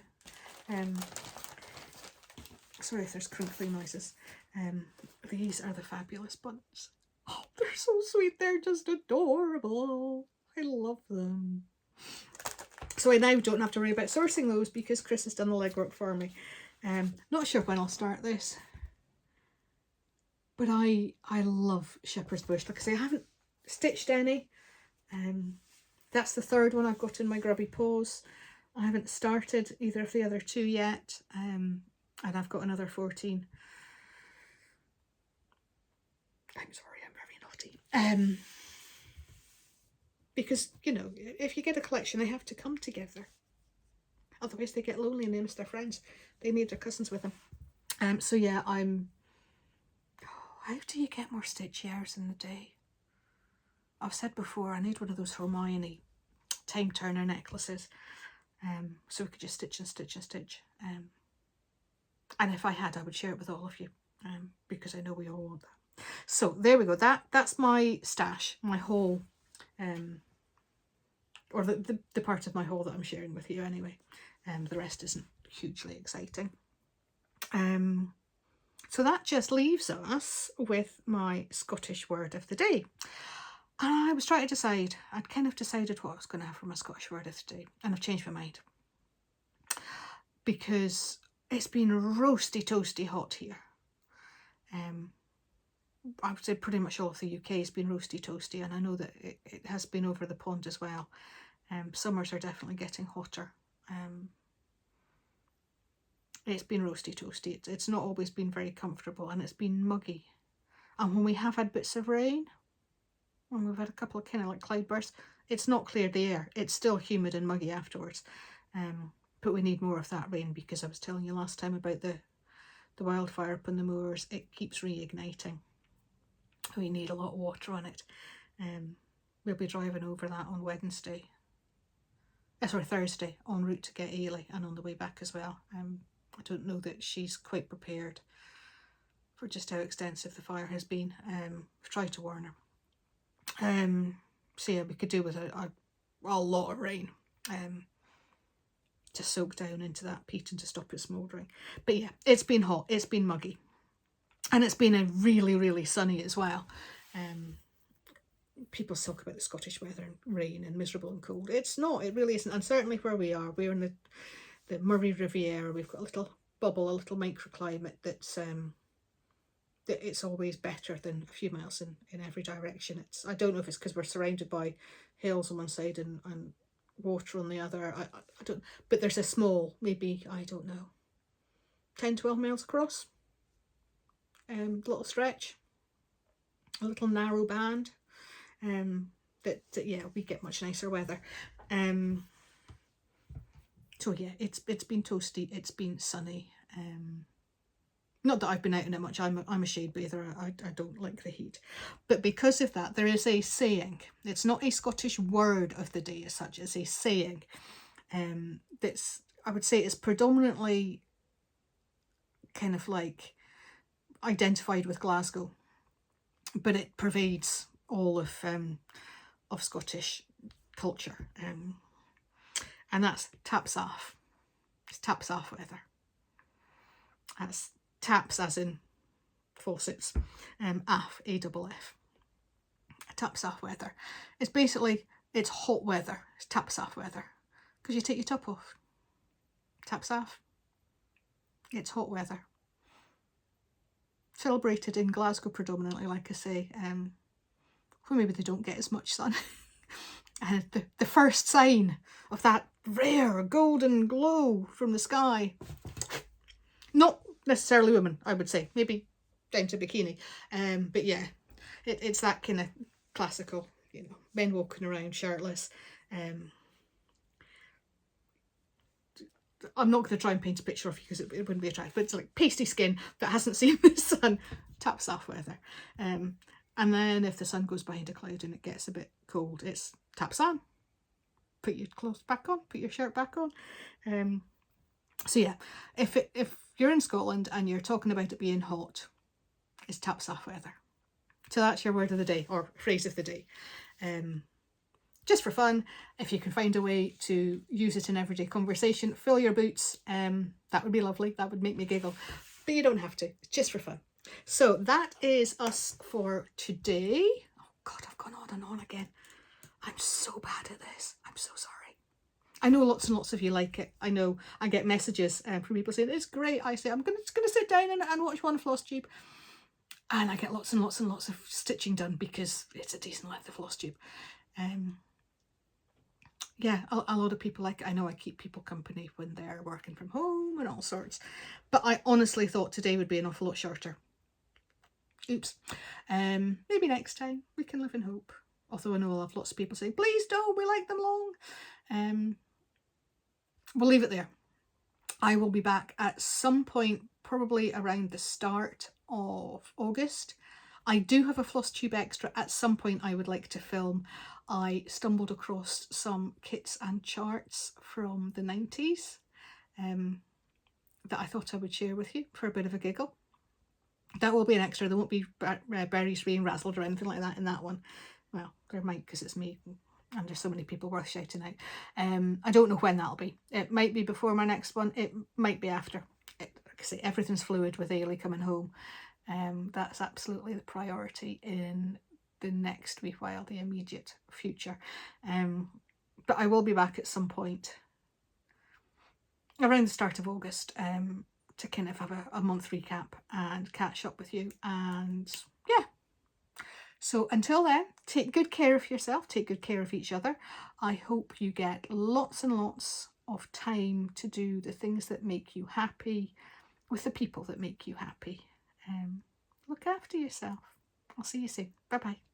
Sorry if there's crinkly noises. These are the fabulous buttons. Oh, they're so sweet. They're just adorable. I love them. So I now don't have to worry about sourcing those because Chris has done the legwork for me. Not sure when I'll start this. But I love Shepherd's Bush. Like I say, I haven't stitched any. That's the 3rd one I've got in my grubby paws. I haven't started either of the other 2 yet. And I've got another 14. I'm sorry, I'm very naughty. Because, you know, if you get a collection, they have to come together. Otherwise they get lonely and they miss their friends. They need their cousins with them. So yeah, how do you get more stitchy hours in the day? I've said before, I need one of those Hermione time turner necklaces. so we could just stitch and stitch and stitch. And if I had, I would share it with all of you, because I know we all want that. So there we go. That's my stash, my haul, or the part of my haul that I'm sharing with you anyway. The rest isn't hugely exciting. So that just leaves us with my Scottish word of the day. And I was trying to decide, I'd kind of decided what I was going to have for my Scottish word of the day, and I've changed my mind. Because it's been roasty toasty hot here. I would say pretty much all of the UK has been roasty toasty, and I know that it has been over the pond as well. Summers are definitely getting hotter. It's been roasty toasty. It's not always been very comfortable, and it's been muggy. And when we have had bits of rain, when we've had a couple of kind of like cloudbursts, it's not cleared the air. It's still humid and muggy afterwards. But we need more of that rain, because I was telling you last time about the wildfire up on the moors. It keeps reigniting. We need a lot of water on it. We'll be driving over that on Thursday en route to get Ailey, and on the way back as well. I don't know that she's quite prepared for just how extensive the fire has been. I've tried to warn her. So yeah, we could do with a lot of rain to soak down into that peat and to stop it smouldering. But yeah, it's been hot, it's been muggy, and it's been a really, really sunny as well. People talk about the Scottish weather and rain and miserable and cold. It's not, it really isn't. And certainly where we are, we're in the Murray Riviera. We've got a little bubble, a little microclimate that's that it's always better than a few miles in every direction. I don't know if it's because we're surrounded by hills on one side and water on the other. I don't, but there's a small, maybe, I don't know, 10-12 miles across, little stretch, a little narrow band, that yeah, we get much nicer weather. So yeah, it's been toasty, it's been sunny. Not that I've been out in it much. I'm a shade bather. I don't like the heat. But because of that, there is a saying. It's not a Scottish word of the day as such. It's a saying. That's, I would say, is predominantly kind of like identified with Glasgow, but it pervades all of Scottish culture. And that's taps off. It's taps off weather. That's taps as in faucets, AF, A-double-F. Taps off weather. It's basically, it's hot weather. It's taps off weather. Because you take your top off. Taps off. It's hot weather. Celebrated in Glasgow predominantly, like I say, where maybe they don't get as much sun. And the first sign of that rare golden glow from the sky. Not necessarily women, I would say, maybe down to bikini, but yeah, it's that kind of classical, you know, men walking around shirtless. I'm not going to try and paint a picture of you because it wouldn't be attractive, but it's like pasty skin that hasn't seen the sun. Taps off weather. And then if the sun goes behind a cloud and it gets a bit cold, it's taps on. Put your clothes back on, put your shirt back on. So yeah, if you're in Scotland and you're talking about it being hot, it's taps off weather. So that's your word of the day, or phrase of the day. Just for fun, if you can find a way to use it in everyday conversation, fill your boots. That would be lovely. That would make me giggle. But you don't have to. It's just for fun. So that is us for today. Oh God, I've gone on and on again. I'm so bad at this. I'm so sorry. I know lots and lots of you like it. I know I get messages from people saying, it's great. I say, I'm just going to sit down and watch one Flosstube. And I get lots and lots and lots of stitching done because it's a decent length of Flosstube. Yeah, a lot of people like it. I know I keep people company when they're working from home and all sorts. But I honestly thought today would be an awful lot shorter. Oops. Maybe next time. We can live in hope. Although I know I'll have lots of people saying, please don't, we like them long. We'll leave it there. I will be back at some point, probably around the start of August. I do have a Floss Tube extra at some point I would like to film. I stumbled across some kits and charts from the 90s that I thought I would share with you for a bit of a giggle. That will be an extra. There won't be berries being razzled or anything like that in that one. Well, there might, because it's me and there's so many people worth shouting out. I don't know when that'll be. It might be before my next one. It might be after. Like I say, everything's fluid with Ailey coming home. That's absolutely the priority in the next wee while, the immediate future. But I will be back at some point around the start of August to kind of have a month recap and catch up with you. And yeah, so until then, take good care of yourself, take good care of each other. I hope you get lots and lots of time to do the things that make you happy with the people that make you happy. Look after yourself. I'll see you soon. Bye bye.